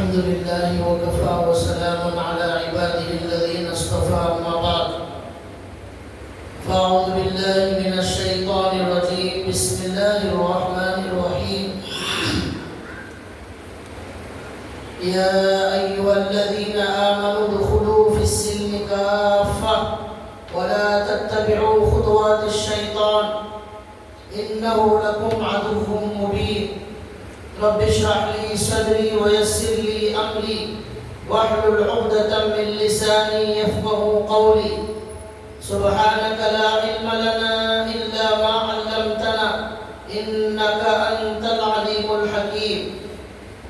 الحمد لله وكفى وسلام على عباده الذين اصطفى أما بعد فأعوذ بالله من الشيطان الرجيم بسم الله الرحمن الرحيم يا أيها الذين آمنوا ادخلوا في السلم كافة ولا تتبعوا خطوات الشيطان إنه لكم عدو مبين رب اشرح لي صدري ويسر لي أمري واحلل عقدة من لساني يفقهوا قولي سبحانك لا علم لنا إلا ما علمتنا إنك أنت العليم الحكيم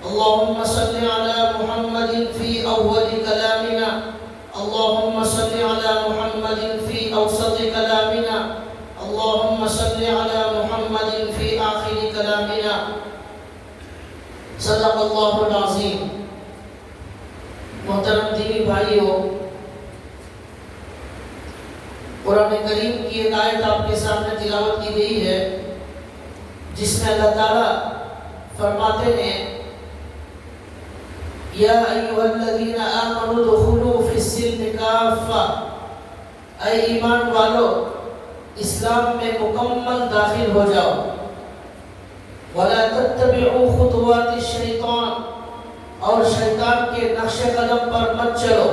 اللهم صل على محمد في أول كلامنا اللهم صل على محمد في أوسط كلامنا اللهم صل على محمد في آخر كلامنا صدق اللہ العظیم. محترم دینی بھائیوں، قرآن کریم کی ایک آیت آپ کے سامنے تلاوت کی گئی ہے جس میں اللہ تعالیٰ فرماتے ہیں یا ایھا الذین آمنوا ادخلوا فی السلم کافہ، اے ایمان والو اسلام میں مکمل داخل ہو جاؤ. وَلَا تَتَّبِعُوا خُطُوَاتِ الشَّيْطَانِ، اور شیطان کے نقش قدم پر مت چلو.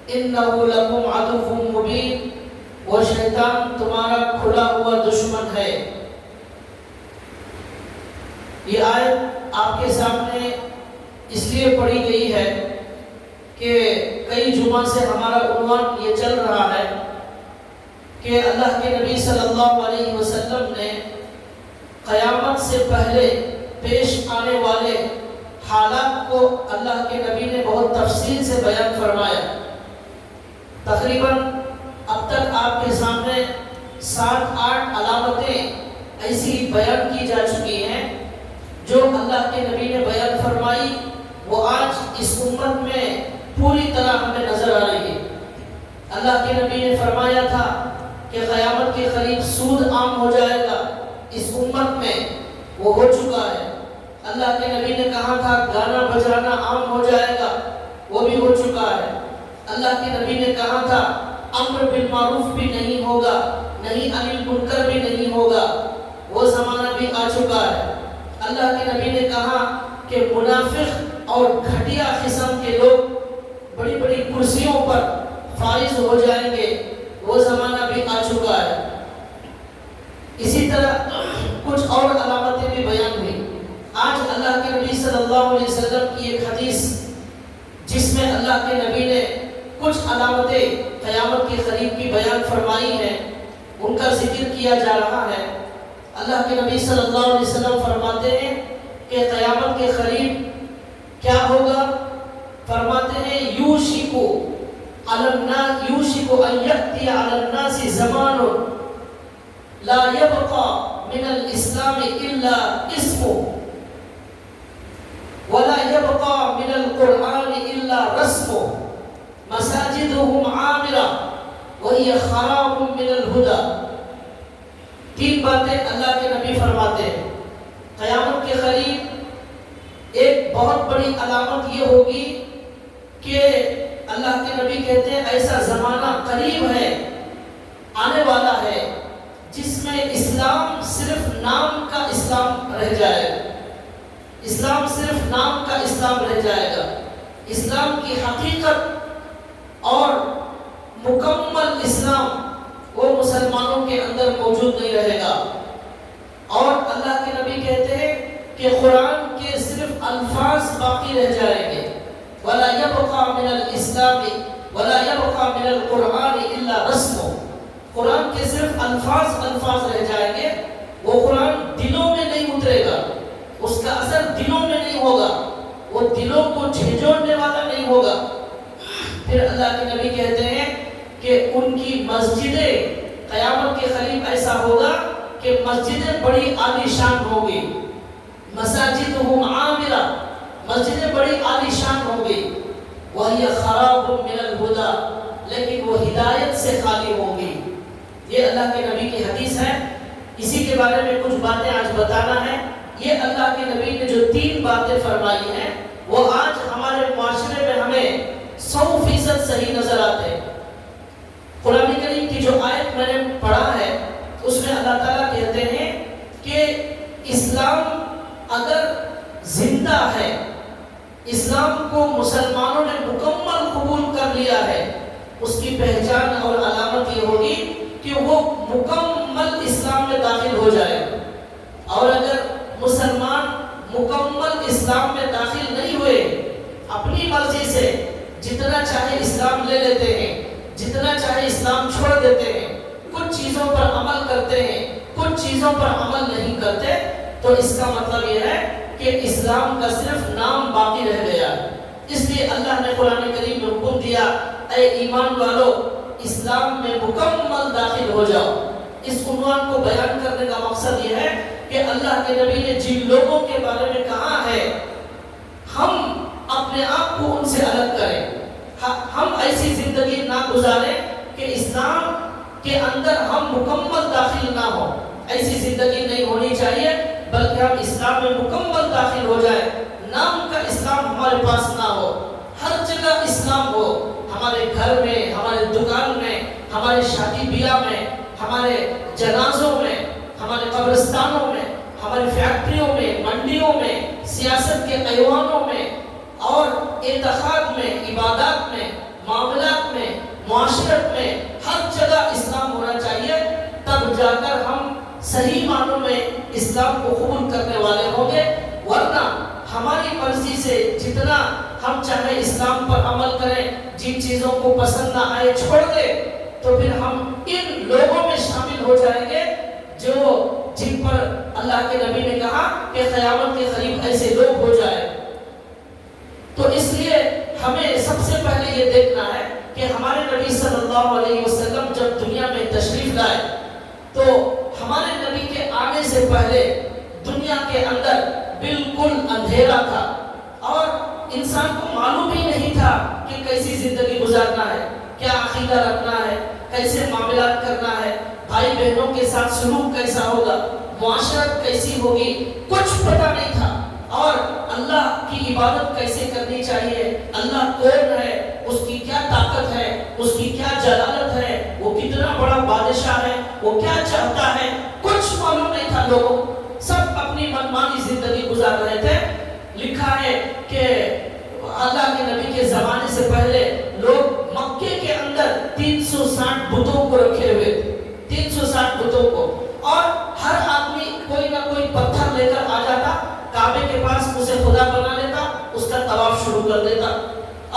إِنَّهُ لَكُمْ عَدُوٌّ مُبِينٌ، وہ شیطان تمہارا کھلا ہوا دشمن ہے. یہ آیت آپ کے سامنے اس لیے پڑھی گئی ہے کہ کئی جمعہ سے ہمارا عنوان یہ چل رہا ہے کہ اللہ کے نبی صلی اللہ علیہ وسلم نے قیامت سے پہلے پیش آنے والے حالات کو اللہ کے نبی نے بہت تفصیل سے بیان فرمایا. تقریباً اب تک آپ کے سامنے 7-8 علامتیں ایسی بیان کی جا چکی ہیں جو اللہ کے نبی نے بیان فرمائی، وہ آج اس امت میں پوری طرح ہمیں نظر آ رہی ہے. اللہ کے نبی نے فرمایا تھا کہ قیامت کے قریب سود عام ہو جائے گا، اس امت میں وہ ہو چکا ہے. اللہ کے نبی نے کہا تھا گانا بجانا عام ہو جائے گا، وہ بھی ہو چکا ہے. اللہ کے نبی نے کہا تھا امر بالمعروف بھی نہیں ہوگا، نہیں عن المنکر بھی نہیں ہوگا، وہ زمانہ بھی آ چکا ہے. اللہ کے نبی نے کہا کہ منافق اور گھٹیا قسم کے لوگ بڑی بڑی کرسیوں پر فائز ہو جائیں گے، وہ زمانہ بھی آ چکا ہے. اسی طرح کچھ اور علامتیں بھی بیان ہوئی. آج اللہ کے نبی صلی اللہ علیہ وسلم کی ایک حدیث جس میں اللہ کے نبی نے کچھ علامتیں قیامت کے قریب کی بیان فرمائی ہیں، ان کا ذکر کیا جا رہا ہے. اللہ کے نبی صلی اللہ علیہ وسلم فرماتے ہیں کہ قیامت کے قریب کیا ہوگا؟ فرماتے ہیں یوشکو ان یأتی علی الناس زمان لا يبقى من الإسلام إلا اسمه ولا يبقى من القرآن إلا رسمه مساجدهم عامرة وهي خراب من الهدى. 3 باتیں اللہ کے نبی فرماتے ہیں. قیامت کے قریب ایک بہت بڑی علامت یہ ہوگی کہ اللہ کے نبی کہتے ہیں ایسا زمانہ قریب ہے، آنے والا ہے، جس میں اسلام صرف نام کا اسلام رہ جائے گا. اسلام صرف نام کا اسلام رہ جائے گا. اسلام کی حقیقت اور مکمل اسلام وہ مسلمانوں کے اندر موجود نہیں رہے گا. اور اللہ کے نبی کہتے ہیں کہ قرآن کے صرف الفاظ باقی رہ جائیں گے. وَلَا يَبْقَى مِنَ الْإِسْلَامِ وَلَا يَبْقَى مِنَ الْقُرْآنِ إِلَّا رَسْمُهُ. قرآن کے صرف الفاظ رہ جائیں گے. وہ قرآن دلوں میں نہیں اترے گا، اس کا اثر دلوں میں نہیں ہوگا، وہ دلوں کو جھنجھوڑنے والا نہیں ہوگا. پھر اللہ کے نبی کہتے ہیں کہ ان کی مسجدیں قیامت کے قریب ایسا ہوگا کہ مسجدیں بڑی عالی شان ہوں گی. مساجدہم عامرہ، مسجدیں بڑی عالی شان ہوں گی. وہی خراب من الہدی، لیکن وہ ہدایت سے خالی ہوں گی. یہ اللہ کے نبی کی حدیث ہے. اسی کے بارے میں کچھ باتیں آج بتانا ہے. یہ اللہ کے نبی نے جو 3 باتیں فرمائی ہیں وہ آج صحیح نظر آتے ہیں۔ قرآن کریم کی جو آیت میں نے پڑھا ہے اس میں اللہ تعالیٰ کہتے ہیں کہ اسلام اگر زندہ ہے، اسلام کو مسلمانوں نے مکمل قبول کر لیا ہے، اس کی پہچان اور علامت یہ ہوگی کہ وہ مکمل اسلام میں داخل ہو جائے گا۔ اور اگر مسلمان مکمل اسلام میں داخل نہیں ہوئے، اپنی مرضی سے جتنا چاہے اسلام لے لیتے ہیں، جتنا چاہے اسلام چھوڑ دیتے ہیں، کچھ چیزوں پر عمل کرتے ہیں، کچھ چیزوں پر عمل نہیں کرتے، تو اس کا مطلب یہ ہے کہ اسلام کا صرف نام باقی رہ گیا۔ اس لیے اللہ نے قرآن کریم میں حکم دیا، اے ایمان والو اسلام میں مکمل داخل ہو جاؤ۔ اس عنوان کو بیان کرنے کا مقصد یہ ہے کہ اللہ کے نبی نے جن لوگوں کے بارے میں کہا ہے ہم اپنے آپ کو ان سے الگ کریں، ہم ایسی زندگی نہ گزاریں کہ اسلام کے اندر ہم مکمل داخل نہ ہو، ایسی زندگی نہیں ہونی چاہیے، بلکہ ہم اسلام میں مکمل داخل ہو جائے، نام کا اسلام ہمارے پاس نہ ہو، ہر جگہ اسلام ہو، ہمارے گھر میں، ہمارے دکان میں، ہمارے شادی بیاہ میں، ہمارے جنازوں میں، ہمارے قبرستانوں میں، ہماری فیکٹریوں میں، منڈیوں میں، سیاست کے ایوانوں میں اور اعتقاد میں، عبادات میں، معاملات میں، معاشرت میں، ہر جگہ اسلام ہونا چاہیے، تب جا کر ہم صحیح معنوں میں اسلام کو قبول کرنے والے ہوں گے۔ ورنہ ہماری مرضی سے جتنا ہم چاہے اسلام پر عمل کریں، جن چیزوں کو پسند نہ آئے چھوڑ دیں، تو پھر ہم ان لوگوں میں شامل ہو جائیں گے جن پر اللہ کے نبی نے کہا کہ قیامت کے قریب ایسے لوگ ہو جائیں۔ تو اس لیے ہمیں سب سے پہلے یہ دیکھنا ہے کہ ہمارے نبی صلی اللہ علیہ وسلم جب دنیا میں تشریف لائے تو ہمارے نبی کے آنے سے پہلے دنیا کے اندر بالکل اندھیرا تھا، اور انسان کو معلوم ہی نہیں تھا کہ کیسی زندگی گزارنا ہے، کیا عقیدہ رکھنا ہے، کیسے معاملات کرنا ہے، بھائی بہنوں کے ساتھ سلوک کیسا ہوگا، معاشرت کیسی ہوگی، کچھ پتہ نہیں تھا۔ اور اللہ کی عبادت کیسے کرنی چاہیے، اللہ کون ہے، اس کی کیا طاقت ہے، اس کی کیا جلالت ہے، وہ کتنا بڑا بادشاہ ہے، وہ کیا چاہتا ہے، کچھ معلوم نہیں تھا لوگوں، سب اپنی منمانی زندگی گزار رہے تھے۔ لکھا ہے کہ اللہ کے نبی کے زمانے سے پہلے لوگ مکے کے اندر 360 بتوں کو رکھے ہوئے تھے، 360 بتوں کو، اور ہر آدمی کوئی نہ کوئی پتھر لے کر آ جاتا، کعبے کے پاس اسے خدا بنا لیتا، اس کا طواف شروع کر دیتا،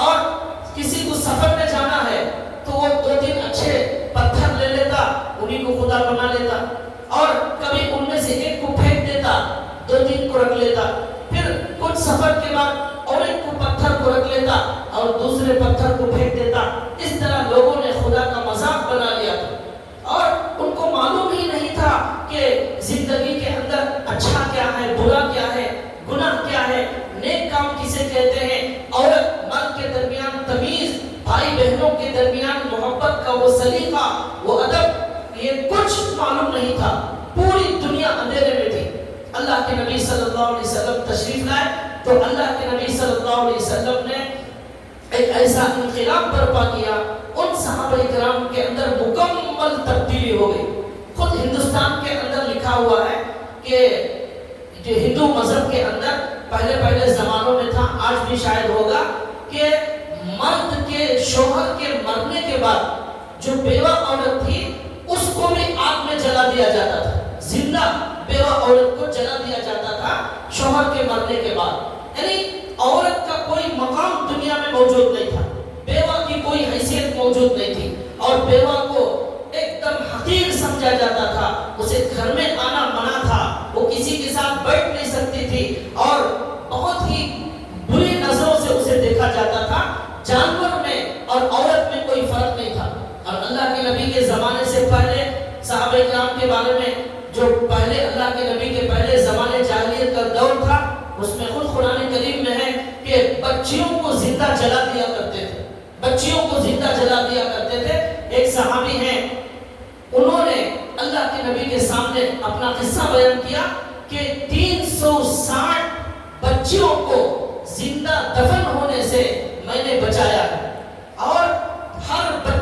اور کسی کو سفر میں جانا ہے تو وہ 2-3 اچھے پتھر لے لیتا، انہیں کو خدا بنا لیتا، اور کبھی ان میں سے ایک کو پھینک دیتا، 2-3 کو رکھ لیتا، پھر کچھ سفر کے بعد اور ایک کو پتھر کو رکھ لیتا اور دوسرے پتھر کو پھینک دیتا۔ اس طرح لوگوں نے خدا کا مذاق بنا لیا تھا، اور ان کو معلوم ہی نہیں تھا کہ زندگی کے اندر اچھا کیا ہے، برا کیا ہے، گناہ کیا ہے، نیک کام کسے کہتے ہیں، عورت مرد کے درمیان تمیز، بھائی بہنوں کے درمیان محبت کا وہ سلیقہ، وہ ادب، یہ کچھ معلوم نہیں تھا۔ پوری دنیا اندھیرے میں تھی۔ اللہ کے نبی صلی اللہ علیہ وسلم تشریف لائے تو اللہ کے نبی صلی اللہ علیہ وسلم نے ایک ایسا انقلاب برپا کیا، ان صحابہ کرام کے اندر مکمل تبدیلی ہو گئی۔ خود ہندوستان کے اندر لکھا ہوا ہے کہ جو ہندو مذہب کے اندر پہلے زمانوں میں تھا، آج بھی شاید ہوگا، کہ مرد کے شوہر کے مرنے کے بعد جو بیوہ عورت تھی اس کو بھی آگ میں جلا دیا جاتا تھا، زندہ بیوہ عورت کو جلا دیا جاتا تھا شوہر کے مرنے کے بعد۔ یعنی عورت کا کوئی مقام دنیا میں موجود نہیں تھا، بیوہ کی کوئی حیثیت موجود نہیں تھی، اور بیوہ کو ایک دم حقیر سمجھا جاتا تھا، اسے گھر میں آنا منع تھا، وہ کسی کے ساتھ بیٹھ نہیں سکتی تھی، اور بہت ہی بری نظروں سے اسے دیکھا جاتا تھا۔ جانور میں اور عورت میں کوئی فرق نہیں تھا۔ اور اللہ کے نبی کے زمانے سے پہلے صحابہ کرام کے بارے میں جو پہلے اللہ کے نبی کے پہلے زمانے جاہلیت کا دور تھا، اس میں خود قرآن کریم میں ہے کہ بچیوں کو زندہ جلا دیا کرتے تھے، بچیوں کو زندہ جلا دیا کرتے تھے۔ ایک صحابی ہیں، انہوں نے اللہ کے نبی کے سامنے اپنا قصہ بیان کیا کہ 360 بچیوں کو زندہ دفن ہونے سے میں نے بچایا ہے، اور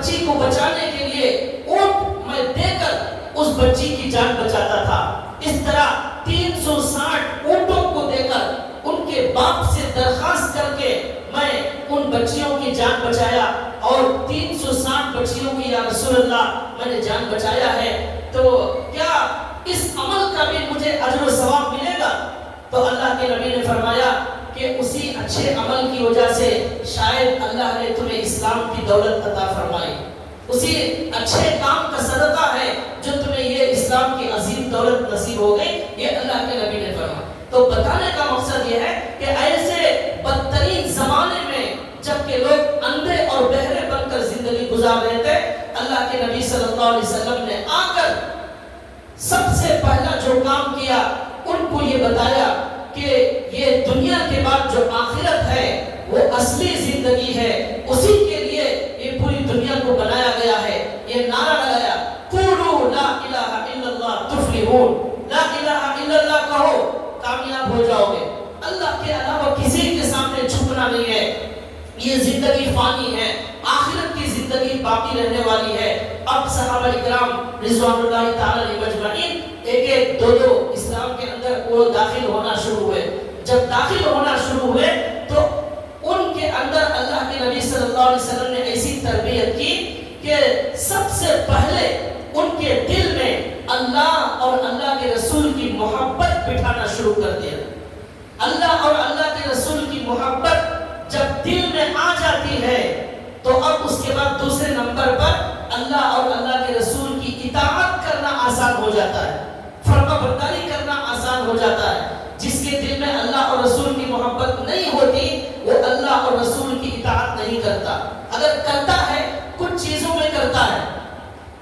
بچی کو بچانے کے لیے اونٹ میں دے کر اس بچی کی جان بچاتا تھا. اس طرح 360 اونٹوں کو دے کر ان کے باپ سے درخواست کر کے میں ان بچیوں کی جان بچایا اور 360 بچیوں کی یا رسول اللہ میں نے جان بچایا ہے. تو کیا اس عمل کا بھی مجھے اجر و ثواب ملے گا؟ تو اللہ کے نبی نے فرمایا کہ اسی اچھے عمل کی وجہ سے شاید اللہ نے تمہیں اسلام کی دولت عطا فرمائی. اسی اچھے کام کا صدقہ ہے جو تمہیں یہ اسلام کی عظیم دولت نصیب ہو گئی. یہ اللہ کے نبی نے فرمایا. تو بتانے کا مقصد یہ ہے کہ ایسے بدترین زمانے میں جب کہ لوگ اندھے اور بہرے بن کر زندگی گزار رہے تھے، اللہ کے نبی صلی اللہ علیہ وسلم نے آ کر سب سے پہلا جو کام کیا ان کو یہ بتایا کہ یہ دنیا کے بعد جو آخرت ہے وہ اصلی زندگی ہے. اسی کے لیے یہ پوری دنیا کو بنایا گیا ہے. یہ نعرہ لگایا قولوا لا الہ الا اللہ تفلحون. لا الہ الا اللہ کہو کامیاب ہو جاؤ گے. اللہ کے علاوہ کسی کے سامنے جھکنا نہیں ہے. یہ زندگی فانی ہے، آخرت کی زندگی باقی رہنے والی ہے. اب صحابہ کرام رضوان اللہ تعالی علیہ مجمعین ایک ایک دو دو اسلام کے اندر وہ داخل ہونا شروع ہوئے. جب داخل ہونا شروع ہوئے تو ان کے اندر اللہ کے نبی صلی اللہ علیہ وسلم نے ایسی تربیت کی کہ سب سے پہلے ان کے دل میں اللہ اور اللہ کے رسول کی محبت بٹھانا شروع کر دیا. اللہ اور اللہ کے رسول کی محبت جب دل میں آ جاتی ہے تو اب اس کے بعد دوسرے نمبر پر اللہ اور اللہ کے رسول کی اطاعت کرنا آسان ہو جاتا ہے، فرما برداری کرنا آسان ہو جاتا ہے. جس کے دل میں اللہ اور رسول کی محبت نہیں ہوتی وہ اللہ اور رسول کی اطاعت نہیں کرتا. اگر کرتا ہے کچھ چیزوں میں کرتا ہے،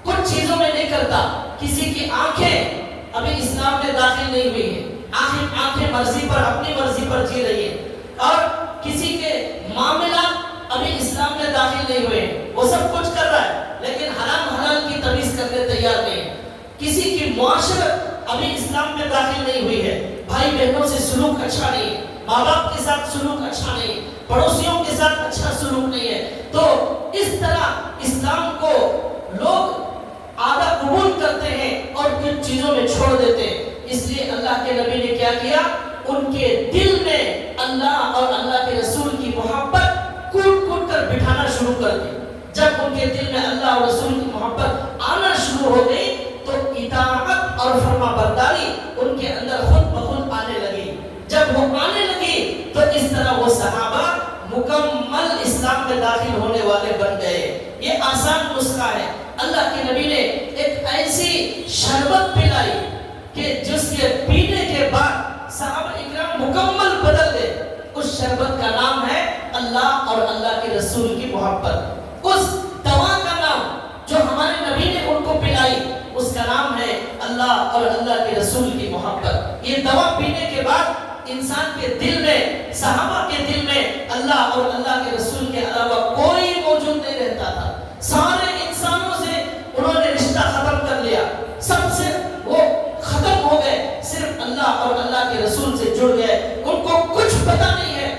کچھ چیزوں میں نہیں کرتا. کسی کی آنکھیں ابھی اسلام میں داخل نہیں ہوئی ہیں، آنکھیں مرضی پر اپنی مرضی پر جی رہی ہیں، اور کسی کے معاملات ابھی اسلام میں داخل نہیں ہوئے ہیں. وہ سب کچھ کر رہا ہے لیکن حرام حلال کی تمیز کرنے تیار نہیں ہے. کسی کی معاشرت ابھی اسلام میں داخل نہیں ہوئی ہے، بھائی بہنوں سے سلوک اچھا نہیں ہے، ماں باپ کے ساتھ سلوک اچھا نہیں ہے، پڑوسیوں کے ساتھ اچھا سلوک نہیں ہے. تو اس طرح اسلام کو لوگ آدھا قبول کرتے ہیں اور کچھ چیزوں میں چھوڑ دیتے ہیں. اس لیے اللہ کے نبی نے کیا کیا؟ ان کے دل میں اللہ اور اللہ کے رسول کی محبت کوٹ کوٹ کر بٹھانا شروع کر دی. جب ان کے دل میں اللہ اور رسول کی محبت آنا شروع ہو گئی تو اطاعت اور فرما برداری ان کے اندر خود بخود آنے لگی. جب وہ آنے لگی تو اس طرح وہ صحابہ مکمل اسلام میں داخل ہونے والے بن گئے. یہ آسان نسخہ ہے. اللہ کے نبی نے ایک ایسی شربت پلائی کہ جس کے پینے کے بعد صحابہ اکرام مکمل بدل گئے. اس شربت کا نام ہے اللہ اور اللہ کے رسول کی محبت. اس دوا کا نام جو ہمارے نبی نے ان کو پلائی اس کا نام ہے اللہ اور اللہ کے رسول کی محبت. یہ دوا پینے کے بعد انسان کے دل میں، صحابہ کے دل میں اللہ اور اللہ کے رسول کے علاوہ کوئی موجود نہیں رہتا تھا. سارے انسانوں سے انہوں نے رشتہ ختم کر لیا، سب سے وہ ختم ہو گئے، صرف اللہ اور اللہ کے رسول سے جڑ گئے. ان کو کچھ پتہ نہیں ہے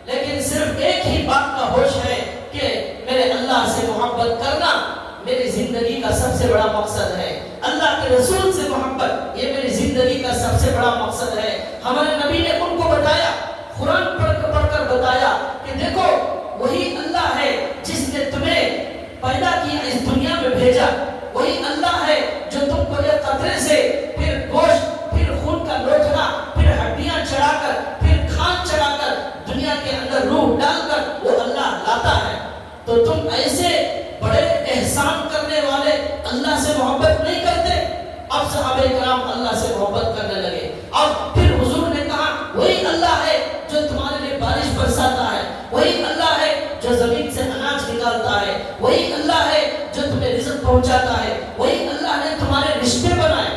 لیکن صرف ایک ہی بات کا ہوش ہے کہ میرے اللہ سے محبت کرنا میری زندگی کا سب سے بڑا مقصد ہے. اللہ کے رسول سے محبت یہ میری زندگی کا سب سے بڑا مقصد ہے. ہمارے نبی نے ان کو بتایا، قرآن پڑھ کر بتایا کہ دیکھو وہی اللہ ہے جس نے تمہیں پیدا کیا، اس دنیا میں بھیجا. وہی اللہ ہے جو تم کو یہ قطرے سے پھر گوشت، پھر خون کا لوٹھڑا، پھر ہڈیاں چڑھا کر، پھر کھان چڑھا کر، دنیا کے اندر روح ڈال کر وہ اللہ لاتا ہے. تو تم ایسے بڑے احسان کرنے والے اللہ سے محبت نہیں کرتے. اب صحابہ کرام اللہ سے محبت کرنے لگے. اور پھر حضور نے کہا وہی اللہ ہے جو تمہارے لیے بارش برساتا ہے، وہی اللہ ہے جو زمین سے اناج نکالتا ہے، وہی اللہ ہے جو تمہیں رزق پہنچاتا ہے، وہی اللہ نے تمہارے رشتے بنائے،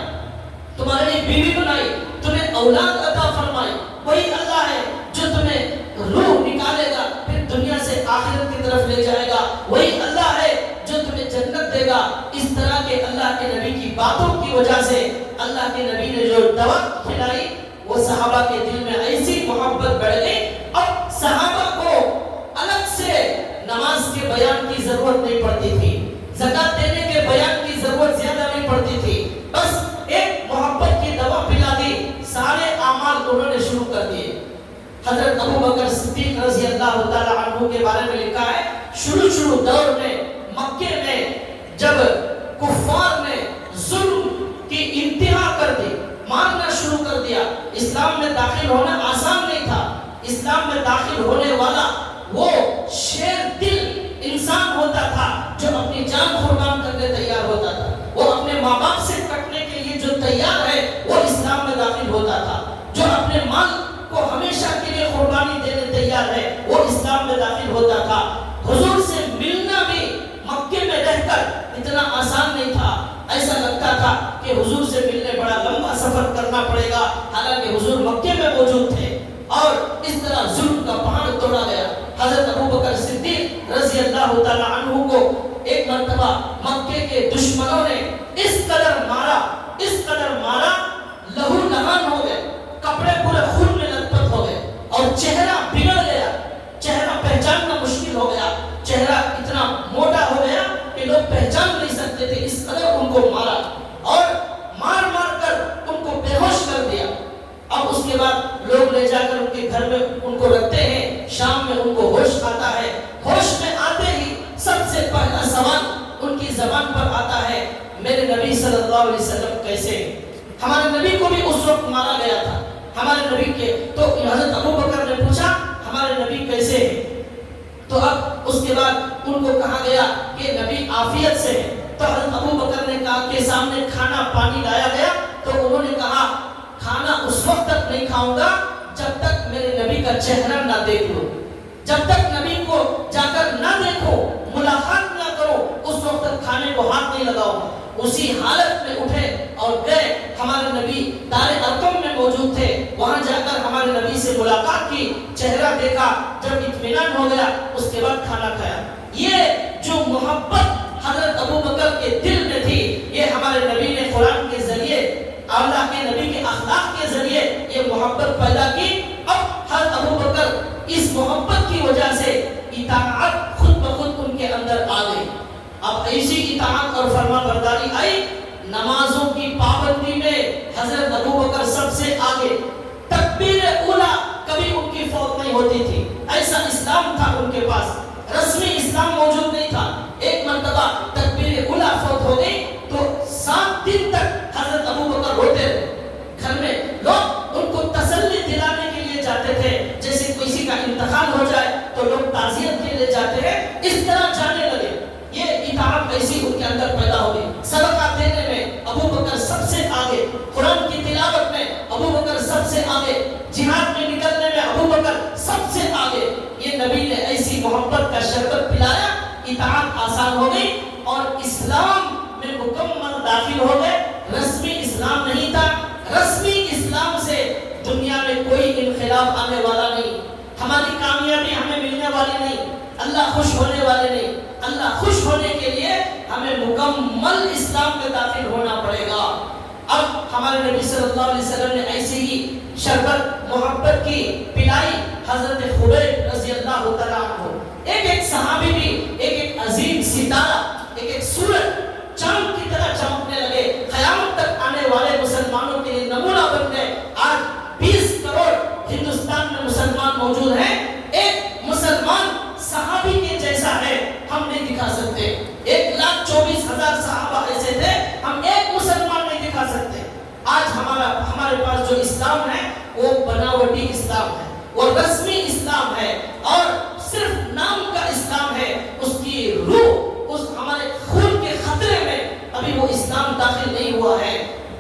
تمہارے لیے بیوی بنائی، تمہیں اولاد عطا فرمائی. وہی اللہ ہے جو تمہیں روح نکالے گا پھر دنیا سے آخرت کی طرف لے جائے گا. وہی اللہ ہے جو تمہیں جنت دے گا. اس طرح کے اللہ کے نبی کی باتوں کی وجہ سے اللہ کے نبی نے جو دوا کھلائی وہ صحابہ کے دل میں ایسی محبت بڑھ گئی. اب صحابہ کو الگ سے نماز کے بیان کی ضرورت نہیں پڑتی تھی. زکات دینے کے بیان کی ضرورت زیادہ نہیں پڑتی تھی، بس ایک محبت کی دوا پلا دی، سارے اعمال انہوں نے شروع کر دیے۔ حضرت ابو بکر صدیق رضی اللہ تعالی عنہ کے بارے میں لکھا ہے، شروع دور میں مکے میں جب کفار نے ظلم کی انتہا کر دی، مارنا شروع کر دیا، اسلام میں داخل ہونا آسان نہیں تھا۔ اسلام میں داخل ہونے والا وہ شیر دل انسان ہوتا تھا جو اپنی جان قربان کرنے تیار ہوتا تھا، وہ اپنے ماں باپ سے کٹنے کے لیے جو تیار ہے وہ اسلام میں داخل ہوتا تھا، جو اپنے مال کو ہمیشہ کے لیے قربانی دینے تیار ہے وہ اسلام میں داخل ہوتا تھا۔ حضور سے ملنا بھی مکے میں رہ کر اتنا آسان نہیں تھا، ایسا لگتا تھا کہ حضور سے ملنے بڑا لمبا سفر کرنا پڑے گا، حالانکہ حضور مکے میں موجود تھے، اور اس طرح ظلم کا پہاڑ توڑا گیا۔ حضرت ابو بکر صدیق رضی اللہ تعالی عنہ کو ایک مرتبہ مکے کے دشمنوں نے اس قدر مارا، لہو نہان ہو گئے، کپڑے پورے خون میں لت پت ہو گئے، اور چہرہ بگڑ گیا، چہرہ پہچاننا مشکل ہو گیا، چہرہ اتنا موٹا ہو گیا کہ لوگ پہچان نہیں سکتے تھے، اس قدر ان کو مارا اور مار کر ان کو بے ہوش کر دیا۔ اب اس کے بعد لوگ لے جا کر ان کے گھر میں ان کو رکھتے ہیں، شام میں ان کو ہوش آتا ہے، ہوش میں آتے ہی سب سے پہلا سوال ان کی زبان پر آتا ہے، میرے نبی صلی اللہ علیہ وسلم کیسے ہیں؟ ہمارے نبی کو بھی اس وقت مارا گیا تھا، ہمارے نبی کے تو حضرت ابو بکر نے پوچھا ہمارے نبی کیسے ہیں؟ تو اب اس کے بعد ان کو کہا گیا کہ نبی عافیت سے ہے۔ تو حضرت ابو بکر نے کہا کہ سامنے کھانا پانی لایا گیا، تو انہوں نے کہا کھانا اس وقت تک نہیں کھاؤں گا جب تک میرے نبی کا چہرہ نہ دیکھ لوں، جب تک نبی کو جا کر نہ دیکھو، ملاقات نہ کرو، اس وقت تک کھانے کو ہاتھ نہیں لگاؤں گا۔ اسی حالت میں اٹھے اور گئے، ہمارے نبی دار ارقم میں موجود تھے، وہاں جا کر ہمارے نبی سے ملاقات کی، چہرہ دیکھا، جب اطمینان ہو گیا اس کے بعد کھانا کھایا۔ یہ جو محبت حضرت ابو بکر کے دل میں تھی، یہ ہمارے نبی نے قرآن کے ذریعے، اللہ کے نبی کے اخلاق کے ذریعے یہ محبت پیدا کی۔ اب حضرت ابو بکر اس محبت کی وجہ سے اطاعت خود بخود ان کے اندر آ گئی۔ اب ایسی اطاعت اور فرما برداری آئی، نمازوں کی پابندی میں حضرت ابو بکر سب سے آگے، تکبیر اولیٰ کبھی ان کی فوت نہیں ہوتی تھی، ایسا اسلام تھا ان کے پاس، رسمی اسلام موجود نہیں تھا۔ ایک مرتبہ تکبیر اولیٰ فوت ہو گئی تو 7 دن تک حضرت ابو بکر روتے رہے، گھر میں لوگ ان کو تسلی دلانے کے لیے جاتے تھے، جیسے کسی کا انتقال ہو جائے تو لوگ تعزیت کے لیے جاتے ہیں، اس طرح جانے لگے۔ یہ اطاعت ایسی ان کے اندر پیدا ہو گئی۔ صدقہ دینے میں ابو بکر سب سے آگے، قرآن کی تلاوت میں ابو بکر سب سے آگے، جہاد میں نکلنے میں ابو بکر سب سے آگے۔ یہ نبی نے ایسی محبت کا شربت پلایا، اطاعت آسان ہو گئی اور اسلام میں مکمل داخل ہو گئے۔ رسمی اسلام نہیں تھا، رسمی اسلام سے دنیا میں کوئی انقلاب آنے والا نہیں، ہماری کامیابی ہمیں ملنے والی نہیں، اللہ خوش ہونے والے نہیں۔ اللہ خوش ہونے کے لیے ہمیں مکمل اسلام میں داخل ہونا پڑے گا۔ اب ہمارے نبی صلی اللہ علیہ وسلم نے ایسے ہی شربت محبت کی پلائی حضرت خبیب رضی اللہ تعالیٰ عنہ۔ ایک صحابی بھی ایک عظیم ستارہ، ایک سورج چاند کی طرح چمکنے لگے، قیامت تک آنے والے مسلمانوں کے لیے نمونہ بن گئے۔ آج 20 کروڑ ہندوستان میں مسلمان موجود ہیں، ایک مسلمان صحابی کے جیسا ہے ہم نہیں دکھا سکتے۔ 1,24,000 صحابہ ایسے تھے، ہم ایک مسلمان نہیں دکھا سکتے۔ آج ہمارے پاس جو اسلام ہے وہ بناوٹی اسلام ہے، وہ رسمی اسلام ہے اور صرف نام کا اسلام ہے، اس کی روح اس ہمارے خون کے خطرے میں ابھی وہ اسلام داخل نہیں ہوا ہے۔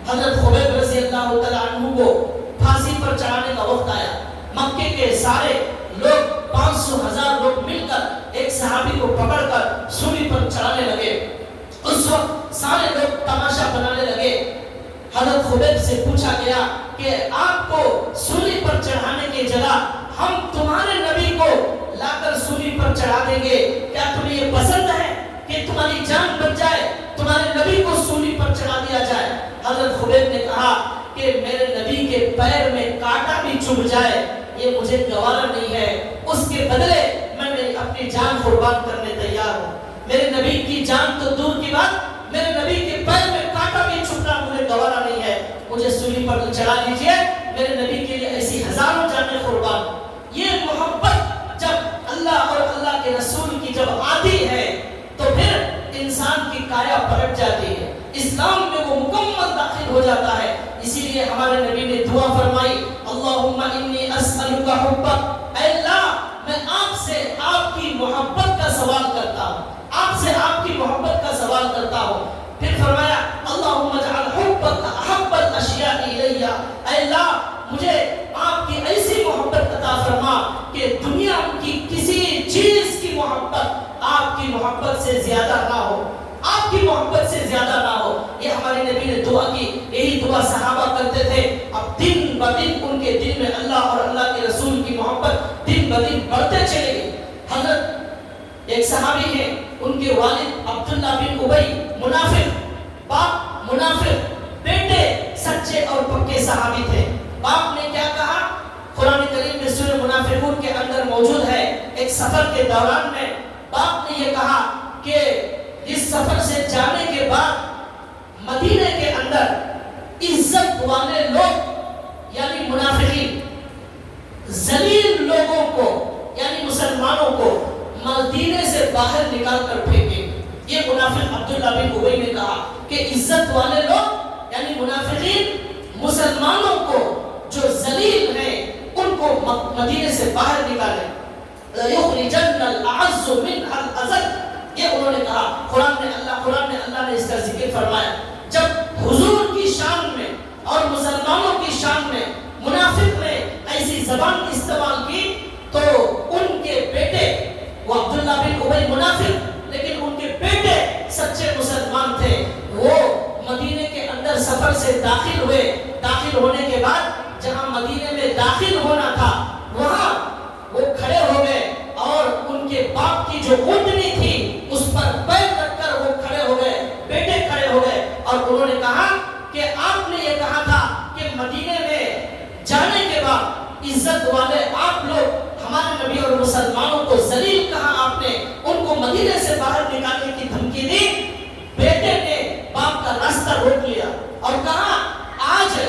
حضرت خبیب رضی اللہ تعالیٰ عنہ کو پھانسی پر چڑھانے کا وقت آیا، مکے کے سارے لوگ 500,000 لوگ مل کر ایک صحابی کو پکڑ کر سولی پر چڑھانے لگے۔ اس وقت سارے لوگ تماشا بنانے لگے۔ حضرت خبیب سے پوچھا گیا کہ آپ کو سولی پر چڑھانے کی جگہ ہم تمہارے نبی کو لا کر سولی پر چڑھا دیں گے، کیا تمہیں یہ پسند ہے کہ تمہاری جان بچ جائے، تمہارے نبی کو سولی پر چڑھا دیا جائے؟ حضرت خبیب نے کہا کہ میرے نبی کے پیر میں کانٹا بھی چبھ جائے یہ مجھے گوارا نہیں ہے، اس کے بدلے میں اپنی جان قربان کرنے تیار ہوں۔ میرے نبی کی جان تو دور کی بات، میرے نبی کے پیر میں کانٹا بھی چھپنا مجھے گوارا نہیں ہے، مجھے سولی پر چڑھا دیجئے، میرے نبی کے لیے ایسی ہزاروں جانیں قربان۔ یہ محبت جب اللہ اور اللہ کے رسول کی جب آتی ہے تو پھر انسان کی کایا پلٹ جاتی ہے، اسلام میں وہ مکمل داخل ہو جاتا ہے۔ اسی لیے ہمارے نبی نے دعا فرمائی، اللہم انی اسألک حبک، اے اللہ میں آپ سے آپ کی محبت کا سوال کرتا ہوں، آپ سے آپ کی محبت کا سوال کرتا ہوں۔ پھر فرمایا اللہم اجعل حبک احب الاشیاء الی، اے اللہ مجھے آپ کی ایسی محبت عطا فرما کہ دنیا کی کسی چیز کی محبت آپ کی محبت سے زیادہ نہ ہو، آپ کی محبت سے زیادہ نہ ہو۔ یہ ہمارے نبی نے دعا کی، یہی دعا صحابہ کرتے تھے۔ اب دن بدن ان کے دل میں اللہ اور اللہ کے رسول کی محبت دن بدن بڑھتے چلے گئی۔ حضرت ایک صحابی ہیں، ان کے والد عبداللہ بن ابی منافق، باپ منافق، بیٹے سچے اور پکے صحابی تھے۔ باپ نے کیا کہا؟ قرآن کریم میں سورہ منافقون کے اندر موجود ہے۔ ایک سفر کے دوران میں باپ نے یہ کہا کہ اس سفر سے جانے کے بعد مدینے کے اندر عزت والے لوگ یعنی منافقین ذلیل لوگوں کو یعنی مسلمانوں کو مدینے سے باہر نکال کر پھینکیں۔ یہ منافق عبداللہ بن ابی نے کہا کہ عزت والے لوگ یعنی منافقین مسلمانوں کو جو ذلیل ہیں ان کو مدینے سے باہر نکالیں۔ لَيُخْرِجَنَّ الْأَعَزُّ مِنْهَا الْأَذَلَّ، یہ انہوں نے کہا۔ قرآن نے اللہ نے اس کا ذکر فرمایا۔ جب حضور کی شان میں اور مسلمانوں کی شان میں منافق نے ایسی زبان استعمال کی تو ان کے بیٹے، وہ عبداللہ بن ابی منافق لیکن ان کے بیٹے سچے مسلمان تھے، وہ مدینے کے اندر سفر سے داخل ہوئے۔ داخل ہونے کے بعد جہاں مدینے میں داخل ہونا تھا وہاں وہ کھڑے ہو گئے اور ان کے باپ کی جو اونٹنی تھی اس پر پیر رکھ کر وہ کھڑے ہو گئے، بیٹے کھڑے ہو گئے اور انہوں نے کہا کہ آپ نے یہ کہا تھا کہ مدینے میں جانے کے بعد عزت والے آپ لوگ ہمارے نبی اور مسلمانوں کو ذلیل کہا، آپ نے ان کو مدینے سے باہر نکالنے کی دھمکی دی۔ بیٹے نے باپ کا راستہ روک لیا اور کہا آج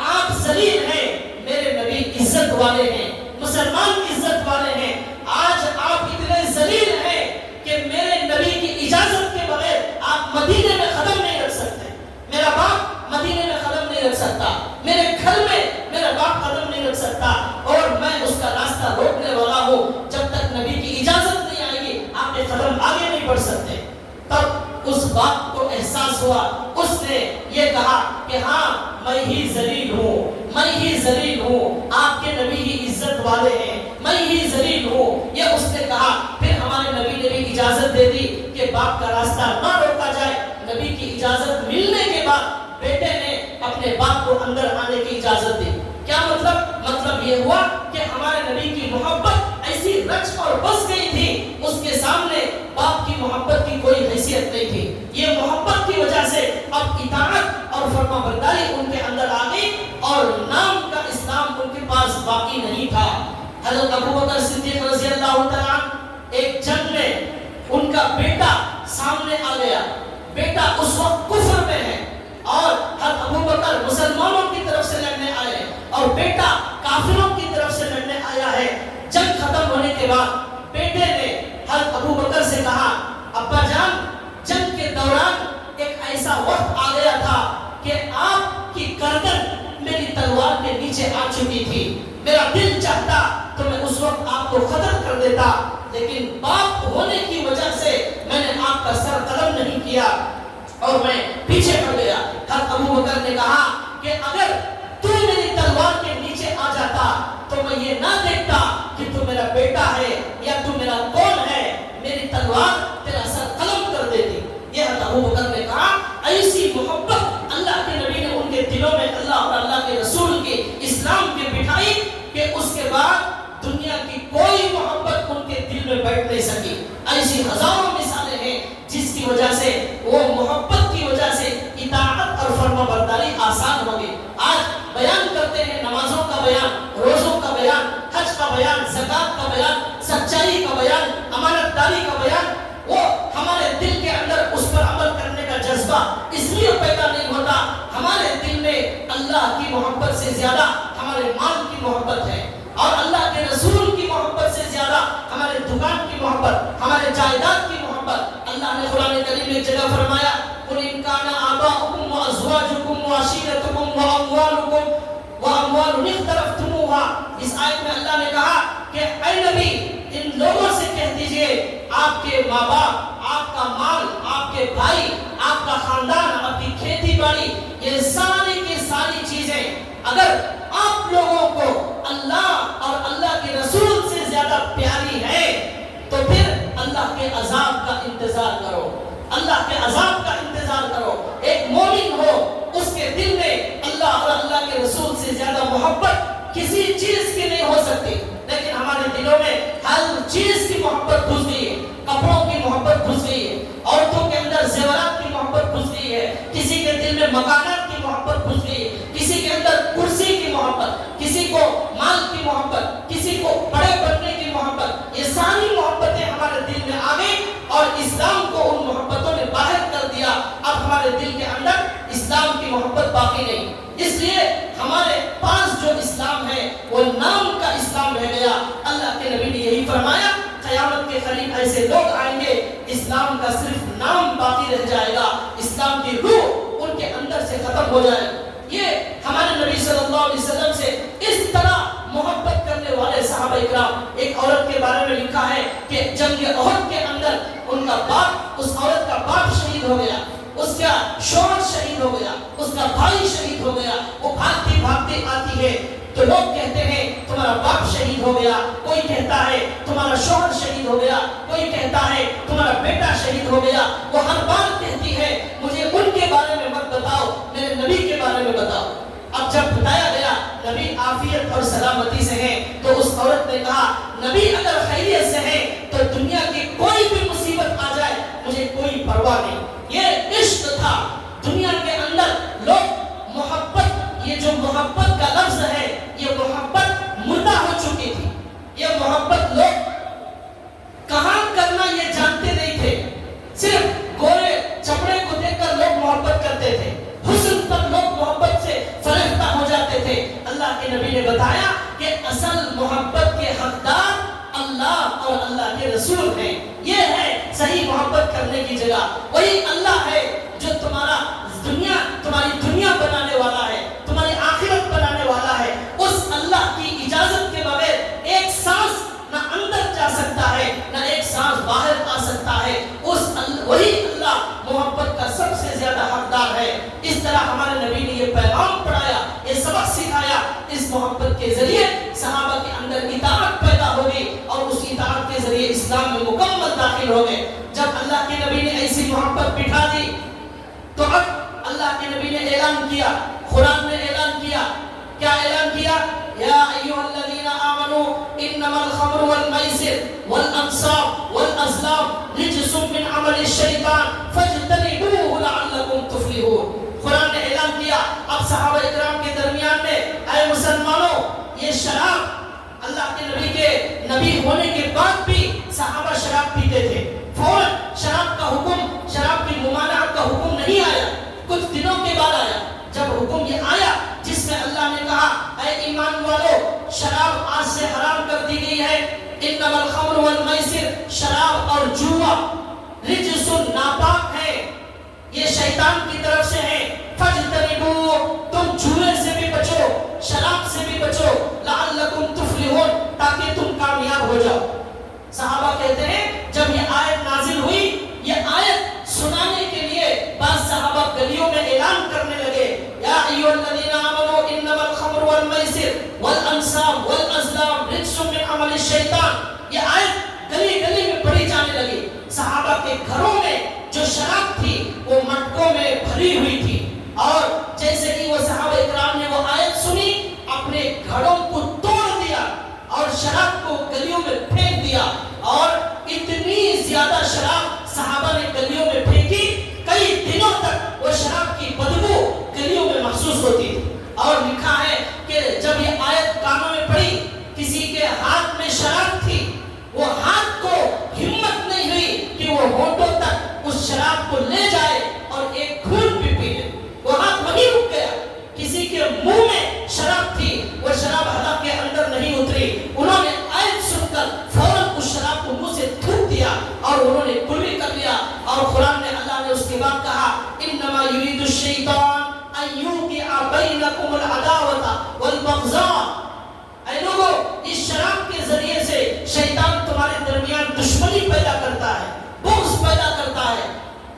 آپ ذلیل ہیں، میرے نبی عزت والے ہیں، مسلمان عزت والے ہیں، آج آپ اتنے ذلیل ہیں کہ میرے نبی کی اجازت کے بغیر آپ مدینے میں قدم نہیں رکھ سکتے، میرا باپ مدینے میں قدم نہیں رکھ سکتا، میرے گھر میں میرا باپ قدم نہیں رکھ سکتا اور میں اس کا راستہ روکنے والا ہوں، جب تک نبی کی اجازت نہیں آئے گی آپ نے قدم آگے نہیں بڑھ سکتے۔ تب اس باپ کو احساس ہوا، اس نے یہ کہا کہ ہاں میں ہی ذلیل ہوں، میں ہی ذلیل ہوں، آپ کے نبی ہی عزت والے ہیں، میں ہی ذلیل ہوں، یہ اس نے کہا۔ پھر ہمارے نبی نے بھی اجازت دے دی کہ باپ کا راستہ نہ روکا جائے۔ نبی کی اجازت ملنے کے بعد بیٹے نے اپنے باپ کو اندر آنے کی اجازت دی۔ کیا مطلب یہ ہوا کہ ہمارے نبی کی محبت ایسی رچ اور بس گئی تھی، اس کے سامنے باپ کی محبت کی کوئی حیثیت نہیں تھی۔ یہ محبت کی وجہ سے اب اطاعت اور فرما برداری ان کے اندر آ گئی اور نام کا اسلام ان کے پاس باقی نہیں تھا۔ حضرت ابوبکر صدیق رضی اللہ تعالیٰ عنہ ایک جنگ میں ان کا بیٹا سامنے آ گیا، بیٹا اس وقت کفر میں ہے اور حضرت ابوبکر مسلمانوں کی طرف سے لڑنے آئے اور بیٹا کافروں کی طرف سے لڑنے آیا ہے۔ جنگ ختم ہونے کے بعد بیٹے نے حضرت ابوبکر سے کہا ابا جان، جنگ کے دوران ایک ایسا وقت آ گیا تھا کہ آپ کی گردن میری تلوار کے نیچے آ چکی تھی، میرا دل چاہتا تو میں اس وقت آپ کو قتل کر دیتا، لیکن باپ ہونے کی وجہ سے میں نے آپ کا سر قلم نہیں کیا اور میں پیچھے پڑ گیا۔ حضرت ابوبکر نے کہا کہ اگر تو میری تلوار کے نیچے آ جاتا تو میں یہ نہ دیکھتا کہ تو میرا بیٹا ہے یا تو میرا کون ہے، میری تلوار تیرا سر قلم کر دیتی۔ یہ حضرت ابوبکر نے کہا ایسی محبت اللہ کے نبی نے ان کے دلوں میں اللہ اور اللہ کے رسول کی اسلام کی بٹھائی کہ اس کے بعد دنیا کی کوئی محبت ان کے دل میں بیٹھ نہیں سکی۔ ایسی ہزاروں مثالیں ہیں جس کی وجہ سے وہ محبت کی وجہ سے اطاعت اور فرما برداری آسان ہو گئی۔ آج بیان کرتے ہیں نمازوں کا بیان، روزوں کا بیان، حج کا بیان، زکات کا بیان، سچائی کا بیان، امانت داری کا بیان، وہ ہمارے اللہ کی محبت سے زیادہ ہمارے مال کی محبت ہے، اور اللہ کے رسول کی محبت سے زیادہ ہمارے دکان کی محبت، ہمارے جائیداد کی محبت۔ اللہ نے قرآن کریم میں ایک جگہ فرمایا قُلْ إِنْ كَانَ آبَاؤُكُمْ وَأَزْوَاجُكُمْ وَعَشِيرَتُكُمْ وَأَمْوَالٌ اقْتَرَفْتُمُوهَا۔ اس آیت میں اللہ نے کہا کہ اے نبی ان لوگوں سے کہہ دیجئے آپ کے ماں باپ، آپ کا مال، آپ کے بھائی، آپ کا خاندان، آپ کی کھیتی باڑی، یہ ساری کی ساری چیزیں اگر آپ لوگوں کو اللہ اور اللہ کے رسول سے زیادہ پیاری ہے تو پھر اللہ کے عذاب کا انتظار کرو، اللہ کے عذاب کا انتظار کرو۔ ایک مومن ہو اس کے دل میں اللہ اور اللہ کے رسول سے زیادہ محبت کسی چیز کی نہیں ہو سکتی، لیکن ہمارے دلوں میں ہر چیز کی محبت گھس گئی ہے، کپڑوں کی محبت گھس گئی ہے، عورتوں کے اندر زیورات کی محبت گھس گئی ہے، کسی کے دل میں مکانات کی محبت گھس گئی ہے، کسی کے اندر کرسی کی محبت، کسی کو مال کی محبت، کسی کو بڑے بننے کی محبت، یہ ساری محبتیں ہمارے دل میں آ گئی اور اسلام کو ان محبتوں نے باہر کر دیا۔ اب ہمارے دل کے اندر اسلام کی محبت باقی نہیں، اس لیے ہمارے پاس جو اسلام ہے وہ نام کا اسلام رہ گیا۔ اللہ کے نبی نے یہی فرمایا قیامت کے قریب ایسے لوگ آئیں گے اسلام کا صرف نام باقی رہ جائے گا، اسلام کی روح ان کے اندر سے ختم ہو جائے گا۔ یہ ہمارے نبی صلی اللہ علیہ وسلم سے اس طرح محبت کرنے والے صحابہ اکرام، ایک عورت کے بارے میں لکھا ہے کہ جنگ احد کے اندر ان کا باپ، اس عورت کا باپ شہید ہو گیا، اس کا شوہر شہید ہو گیا، اس کا بھائی شہید ہو گیا، وہ بھاگتی بھاگتی آتی ہے تو لوگ کہتے ہیں تمہارا باپ شہید ہو گیا، کوئی کہتا ہے تمہارا شوہر شہید ہو گیا، کوئی کہتا ہے تمہارا بیٹا شہید ہو گیا۔ وہ ہر بار کہتی ہے مجھے ان کے بارے میں مت بتاؤ، میرے نبی کے بارے میں بتاؤ۔ اب جب بتایا گیا نبی عافیت اور سلامتی سے ہیں تو اس عورت نے کہا نبی اگر خیریت سے ہیں تو دنیا کی کوئی بھی مصیبت آ جائے مجھے کوئی پرواہ نہیں۔ یہ عشق تھا دنیا کے اندر، لوگ محبت، یہ جو محبت کا لفظ ہے یہ محبت مردہ ہو چکی تھی، یہ محبت لوگ کہاں کرنا یہ جانتے نہیں تھے، صرف گورے چمڑے کو دیکھ کر لوگ محبت کرتے تھے، حسن پر لوگ محبت سے فریفتہ ہو جاتے تھے۔ اللہ کے نبی نے بتایا کہ اصل محبت کے حقدار اللہ اور اللہ کے رسول ہیں، یہ ہے صحیح محبت کرنے کی جگہ۔ وہی اللہ ہے جو تمہاری دنیا بنانے والا ہے، تمہاری آخرت بنانے والا ہے۔ اس اللہ کی اجازت کے بغیر ایک سانس نہ اندر جا سکتا ہے نہ ایک سانس باہر آ سکتا ہے، وہی اللہ محبت کا سب سے زیادہ حقدار ہے۔ اس طرح ہمارے نبی نے یہ پیغام پڑھایا، یہ سبق سکھایا، اس محبت کے ذریعے صحابہ کے اندر اطاعت پیدا ہوگی اور اس اطاعت کے ذریعے اسلام میں مکمل داخل ہو گئے۔ جب اللہ کے نبی نے ایسی محبت بٹھا دی تو اب اللہ کے نبی نے اعلان کیا، قرآن نے اعلان کیا، کیا اعلان کیا؟ یا ایھا الذین آمنوا انما الخمر والمیسر والانصاب والازلام رجس من عمل الشیطان فاجتنبوه لعلکم تفلحون۔ قرآن نے اعلان کیا اب صحابہ اکرام کے درمیان میں اے مسلمانوں یہ شراب، اللہ کے نبی کے نبی ہونے کے بعد بھی صحابہ شراب پیتے تھے، فوراً شراب کا حکم، شراب کی ممانعت کا حکم نہیں آیا، کچھ دنوں کے بعد آیا۔ جب حکم یہ آیا جس میں اللہ نے کہا اے ایمان والو شراب آج سے حرام کر دی گئی ہے، انما الخمر والمیسر، شراب اور جوا رجس، ناپاک ہے، یہ شیطان کی طرف سے ہے، فاجتنبوا، تم جوئے سے بھی بچو، شراب سے بھی بچو، لعلکم تفلحون، تاکہ تم کامیاب ہو جاؤ۔ صحابہ کہتے ہیں جب یہ آیت نازل ہوئی، یہ آیت سنانے کے لیے بعض صحابہ گلیوں میں اعلان کرنے لگے یا ایھا الذین آمنوا انما الخمر والمیسر والانصاب والازلام رجس من عمل الشیطان، یہ آیت گلی گلی میں پڑھی جانے لگی۔ صحابہ کے گھروں میں جو شراب تھی وہ مٹکوں میں بھری ہوئی تھی، اور جیسے ہی وہ صحابہ اکرام نے وہ آیت سنی اپنے گھڑوں کو توڑ دیا اور شراب کو گلیوں میں پھینک دیا، اور اتنی زیادہ شراب صحابہ نے گلیوں میں پھینکی کئی دنوں تک وہ شراب کی بدبو گلیوں میں محسوس ہوتی تھی۔ اور لکھا ہے کہ جب یہ آیت کانوں میں پڑی کسی کے ہاتھ میں شراب تھی، وہ ہاتھ کو ہمت نہیں ہوئی کہ وہ ہونٹوں تک اس شراب کو لے جائے اور ایک گھونٹ بھی پی لے، وہ ہاتھ وہیں رک گیا۔ کسی کے منہ بینکم العداوۃ والبغضاء، اے لوگوں اس شراب کے ذریعے سے شیطان تمہارے درمیان دشمنی پیدا کرتا ہے، بغض پیدا کرتا ہے۔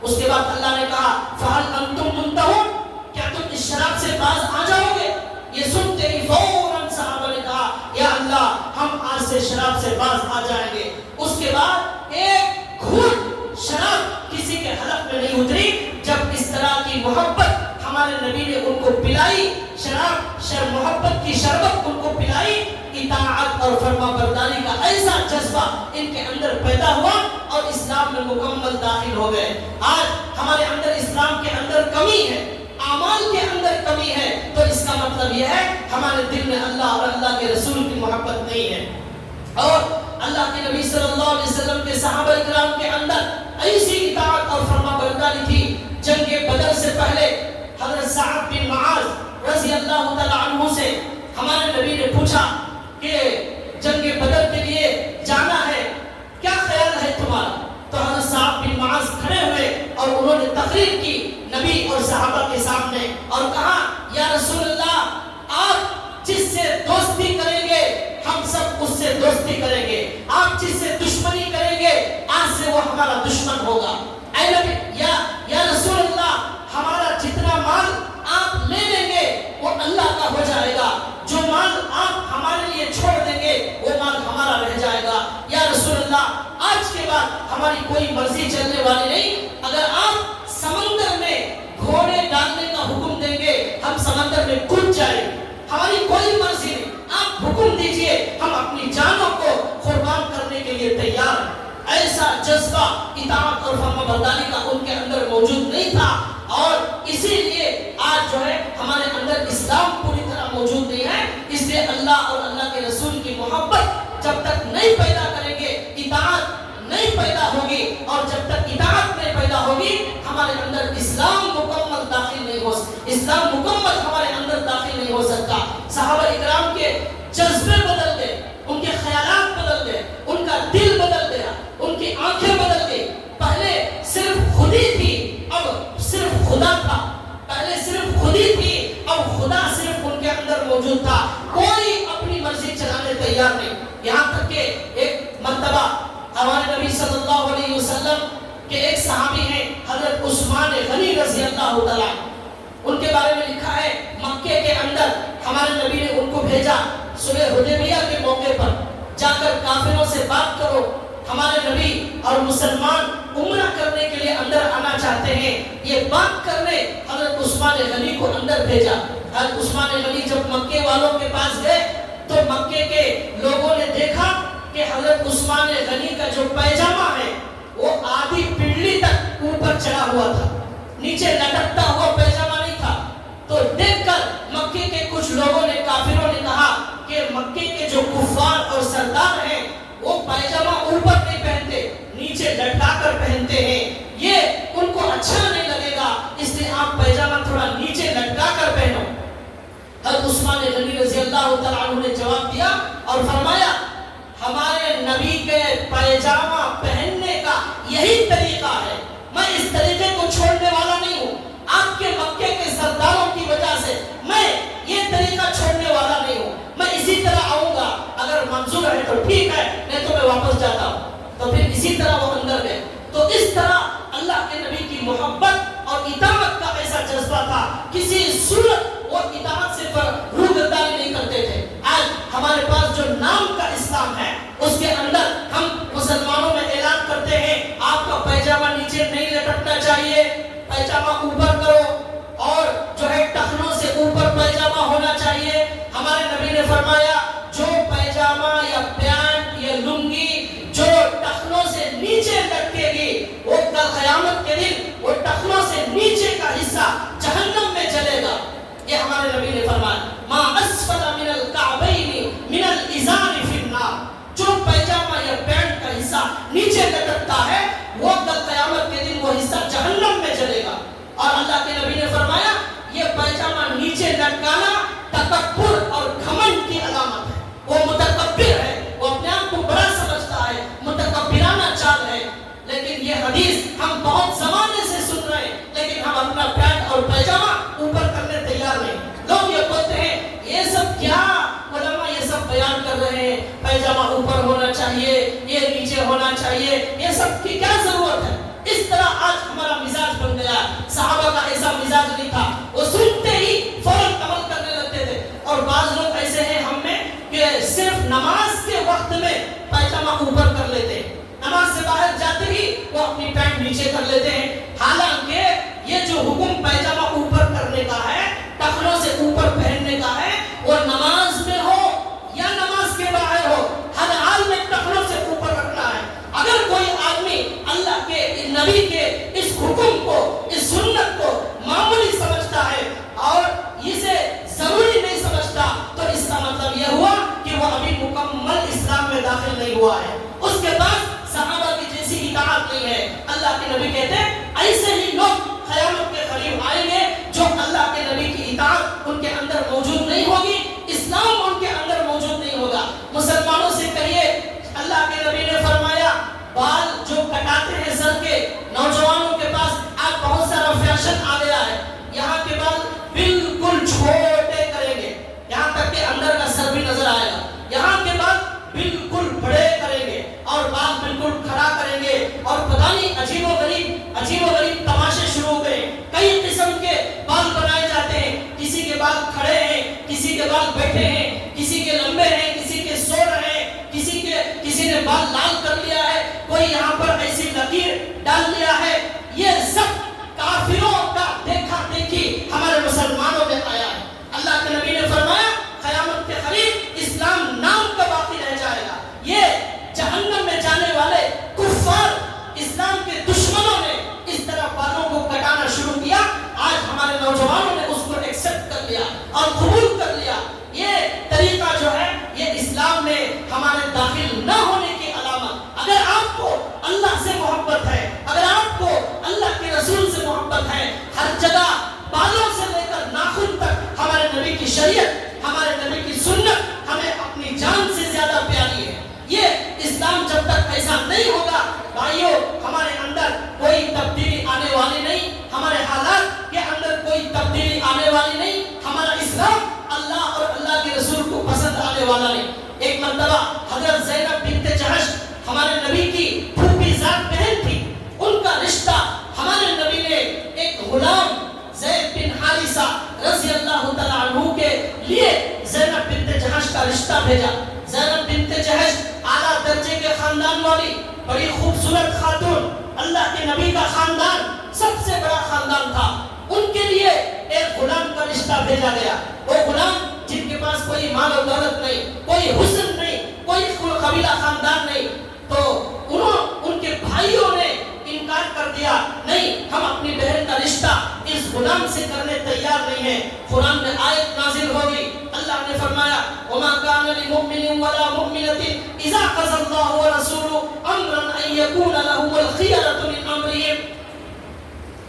اس کے بعد اللہ نے کہا فَهَلْ أَنْتُمْ مُنْتَهُونَ، کیا تم اس شراب سے باز آ جاؤ گے؟ یہ سنتے ہی فوراً صحابہ نے کہا یا اللہ ہم آج سے شراب سے باز آ جائیں گے۔ اس کے بعد ایک گھونٹ شراب کسی کے حلق میں نہیں اتری جب اس طرح کی محبت ہمارے نبی نے ان کو پلائی، محبت کی شربت ان کو پلائی، اطاعت اور فرما برداری کا ایسا جذبہ ان کے اندر پیدا ہوا اور اسلام میں مکمل داخل ہو گئے۔ آج ہمارے اندر اسلام کے اندر کمی ہے، اعمال کے اندر کمی ہے، تو اس کا مطلب یہ ہے ہمارے دل میں اللہ اور اللہ کے رسول کی محبت نہیں ہے۔ اور اللہ کے نبی صلی اللہ علیہ وسلم کے صحابہ اکرام کے اندر ایسی اطاعت اور فرما برداری تھی۔ جنگ بدر سے پہلے حضرت سعد بن معاذ رضی اللہ تعالی عنہ سے ہمارے نبی نے پوچھا کہ جنگ بدر کے لیے جانا ہے، کیا خیال ہے تمہارا؟ تو حضرت سعد بن معاذ کھڑے ہوئے اور انہوں نے تقریر کی نبی اور صحابہ کے سامنے اور کہا یا رسول اللہ آپ جس سے دوستی کریں گے ہم سب اس سے دوستی کریں گے، آپ جس سے دشمنی کریں گے آج سے وہ ہمارا دشمن ہوگا۔ اے نبی یا رسول اللہ ہمارا جتنا مال آپ لے لیں گے وہ اللہ کا ہو جائے گا، جو مال آپ ہمارے لیے چھوڑ دیں گے وہ مال ہمارا رہ جائے گا۔ یا رسول اللہ آج کے بعد ہماری کوئی مرضی چلنے والی نہیں، اگر آپ سمندر میں گھوڑے ڈالنے کا حکم دیں گے ہم سمندر میں کود جائیں، ہماری کوئی مرضی نہیں، آپ حکم دیجئے ہم اپنی جانوں کو قربان کرنے کے لیے تیار ہیں۔ ایسا جذبہ اطاعت اور فرما برداری کا ان کے اندر موجود نہیں تھا، اور اسی لیے آج جو ہے ہمارے اندر اسلام پوری طرح موجود نہیں ہے۔ اس لیے اللہ اور اللہ کے رسول کی محبت جب تک نہیں پیدا کریں گے اطاعت نہیں پیدا ہوگی، اور جب تک اطاعت نہیں پیدا ہوگی ہمارے اندر اسلام مکمل داخل نہیں ہو سکتا، اسلام مکمل ہمارے اندر داخل نہیں ہو سکتا۔ صحابہ اکرام کے جذبے بدل گئے، ان کے خیالات بدل گئے، ان کا دل بدل گیا، ان کی آنکھیں بدل گئی۔ پہلے صرف خود ہی تھی، اب صرف خدا تھا، پہلے صرف خود ہی تھی، اب خدا صرف ان کے اندر موجود تھا، کوئی اپنی مرضی چلانے تیار نہیں۔ یہاں تک کہ ایک مرتبہ ہمارے نبی صلی اللہ علیہ وسلم کے ایک صحابی ہیں حضرت عثمان غنی رضی اللہ تعالیٰ، ان کے بارے میں لکھا ہے مکے کے اندر ہمارے نبی نے ان کو بھیجا صلح حدیبیہ کے موقع پر، جا کر کافروں سے بات کرو۔ ہمارے نبی اور مسلمان عمرہ کرنے کے لیے اندر آنا چاہتے ہیں، یہ بات کرنے حضرت عثمان غنی کو اندر بھیجا۔ حضرت عثمان غنی جب مکے والوں کے پاس گئے تو مکے کے لوگوں نے دیکھا کہ حضرت عثمان غنی کا جو پیجامہ ہے وہ آدھی پنڈلی تک اوپر چڑھا ہوا تھا، نیچے لٹکتا ہوا پیجامہ نہیں تھا۔ تو دیکھ کر مکے کے کچھ لوگوں نے، کافروں نے کہا کہ مکے کے جو کفار اور سردار ہیں وہ پیجامہ اوپر نہیں پہنتے، نیچے لٹکا کر پہنتے ہیں، یہ ان کو اچھا نہیں لگے گا، اس لیے آپ پیجامہ تھوڑا نیچے لٹکا کر پہنو۔ حضرت عثمان غنی رضی اللہ تعالیٰ عنہ نے جواب دیا اور فرمایا ہمارے نبی کے پیجامہ پہننے کا یہی طریقہ ہے، میں اس طریقے کو چھوڑنے والا نہیں ہوں، آپ کے مکے کے سرداروں کی وجہ سے میں یہ طریقہ چھوڑنے والا نہیں ہوں، میں اسی طرح آؤں گا، اگر منظور ہے تو ٹھیک ہے نہیں تو میں واپس جاتا ہوں۔ تو پھر اسی طرح وہ اندر گئے۔ تو اس طرح اللہ کے نبی کی محبت اور اطاعت کا ایسا جذبہ تھا، کسی صورت وہ اطاعت سے روگردانی نہیں کرتے تھے۔ آج ہمارے پاس جو نام کا اسلام ہے اس کے اندر ہم مسلمانوں میں اعلان کرتے ہیں آپ کا پیجامہ نیچے نہیں لٹکنا چاہیے، پیجامہ اوپر کرو، اور جو ہے ٹخنوں سے اوپر پیجامہ ہونا چاہیے۔ ہمارے نبی نے فرمایا جو پیجامہ یا پینٹ یا لنگی جو ٹخنوں سے نیچے لٹکے گی وہ کل قیامت کے دن وہ ٹخنوں سے نیچے کا حصہ جہنم میں جلے گا، یہ ہمارے نبی نے فرمایا۔ ما اسفل من الکعبین من الازار فی النار، جو پیجامہ یا پینٹ کا حصہ نیچے لٹکتا ہے وہ کل قیامت کے دن وہ حصہ جہنم میں جلے گا۔ اور اللہ بیان کر رہے ہیں پیجامہ اوپر ہونا چاہیے، یہ نیچے ہونا چاہیے، یہ سب کی کیا ضرورت ہے؟ اس طرح آج ہمارا مزاج بن گیا۔ صحابہ کا ایسا مزاج نہیں تھا، وہ سنتے ہی فوراً عمل کرنے لگتے تھے۔ اور بعض لوگ ایسے ہیں ہم میں کہ صرف نماز کے وقت میں پیجامہ اوپر کر لیتے ہیں، نماز سے باہر جاتے ہی وہ اپنی پینٹ نیچے کر لیتے ہیں۔ حالانکہ یہ جو حکم پیجامہ اوپر کرنے کا ہے، ٹخنوں سے اوپر پہننے کا ہے، وہ نماز میں ہو یا نماز کے باہر ہو، ہر حال میں ٹخنوں سے اوپر رکھنا ہے۔ اگر کوئی آدمی اللہ کے نبی کے اس حکم کو، اس سنت کو معمولی سمجھتا ہے اور اسے ضروری نہیں سمجھتا، تو اس کا مطلب یہ ہوا کہ وہ ابھی مکمل اسلام میں داخل نہیں ہوا ہے، اس کے پاس صحابہ کی جیسی اطاعت نہیں ہے۔ اللہ کے نبی کہتے ہیں ایسے ہی لوگ قیامت کے قریب آئیں گے جو اللہ کے نبی کی اطاعت ان کے اندر موجود نہیں ہوگی، اسلام ان کے اندر موجود نہیں ہوگا۔ مسلمانوں سے کہیے، اللہ کے نبی نے فرمایا بال جو کٹاتے ہیں سر کے، نوجوانوں کے پاس آج بہت سارا فیشن آ گیا ہے، یہاں کے بال بالکل چھوٹے کریں گے، یہاں تک کہ اندر کا سر بھی نظر آئے گا، یہاں کے بال بالکل بڑے کریں گے اور بال بالکل کھڑا کریں گے، اور پتہ نہیں عجیب و غریب تماشے شروع ہو گئے۔ کئی قسم کے بال بنائے جاتے ہیں، کسی کے بال کھڑے ہیں، کسی کے بال بیٹھے ہیں، کسی کے لمبے ہیں، کسی کے سو رہے ہیں، کسی نے بال لال کر لیا ہے، کوئی یہاں پر ایسی لکیر ڈال لیا ہے۔ یہ سب کافروں کا دیکھا دیکھی ہمارے مسلمانوں میں آیا ہے۔ اللہ کے نبی نے فرمایا قیامت کے قریب اسلام نام کا باقی رہ جائے گا۔ یہ جہنم میں جانے والے کفار، اسلام کے دشمنوں نے اس طرح بالوں کو کٹانا شروع کیا، آج ہمارے نوجوانوں نے اس کو ایکسپٹ کر لیا اور قبول کر لیا۔ یہ طریقہ جو ہے یہ اسلام میں ہمارے داخل نہ ہونے کی علامت۔ اگر آپ کو اللہ سے محبت ہے، اگر آپ کو اللہ کے رسول سے محبت ہے، ہر جگہ بالوں سے لے کر ناخن تک ہمارے نبی کی شریعت، ہمارے نبی کی سنت ہمیں اپنی جان سے زیادہ پیاری ہے۔ یہ اسلام جب تک ایسا نہیں ہوگا بھائیوں، ہمارے اندر کوئی تبدیلی آنے والی نہیں، ہمارے حالات کے اندر کوئی تبدیلی آنے والی نہیں، ہمارا اسلام اللہ اور اللہ کے رسول کو پسند آنے والا نہیں۔ ایک مرتبہ حضرت زینب بنت جحش ہمارے نبی کی پھوپھی ذات بہن تھی، ان کا رشتہ ہمارے نبی نے ایک غلام زید بن حارثہ رضی اللہ تعالیٰ عنہ کے لیے زینب بنت جحش کا رشتہ بھیجا۔ زینب بنت جحش اعلیٰ درجے کے خاندان والی بڑی خوبصورت خاتون، اللہ کے نبی کا خاندان سب سے بڑا خاندان تھا، ان کے لیے ایک غلام کا رشتہ بھیجا گیا۔ وہ غلام جن کے پاس کوئی مال و دولت نہیں، کوئی حسن نہیں، کوئی قبیلہ خاندان نہیں، تو ان کے بھائیوں نے انکار کر دیا، نہیں ہم اپنی بہن کا رشتہ اس غلام سے کرنے تیار نہیں ہیں۔ قرآن میں آیت نازل ہوگی، اللہ نے فرمایا وَمَا كَانَ لِمُؤْمِنٍ وَلَا مُؤْمِنَةٍ إِذَا قَضَى اللَّهُ وَرَسُولُهُ أَمْرًا أَن يَكُونَ لَهُمُ الْخِيَرَةُ مِنْ أَمْرِهِمْ۔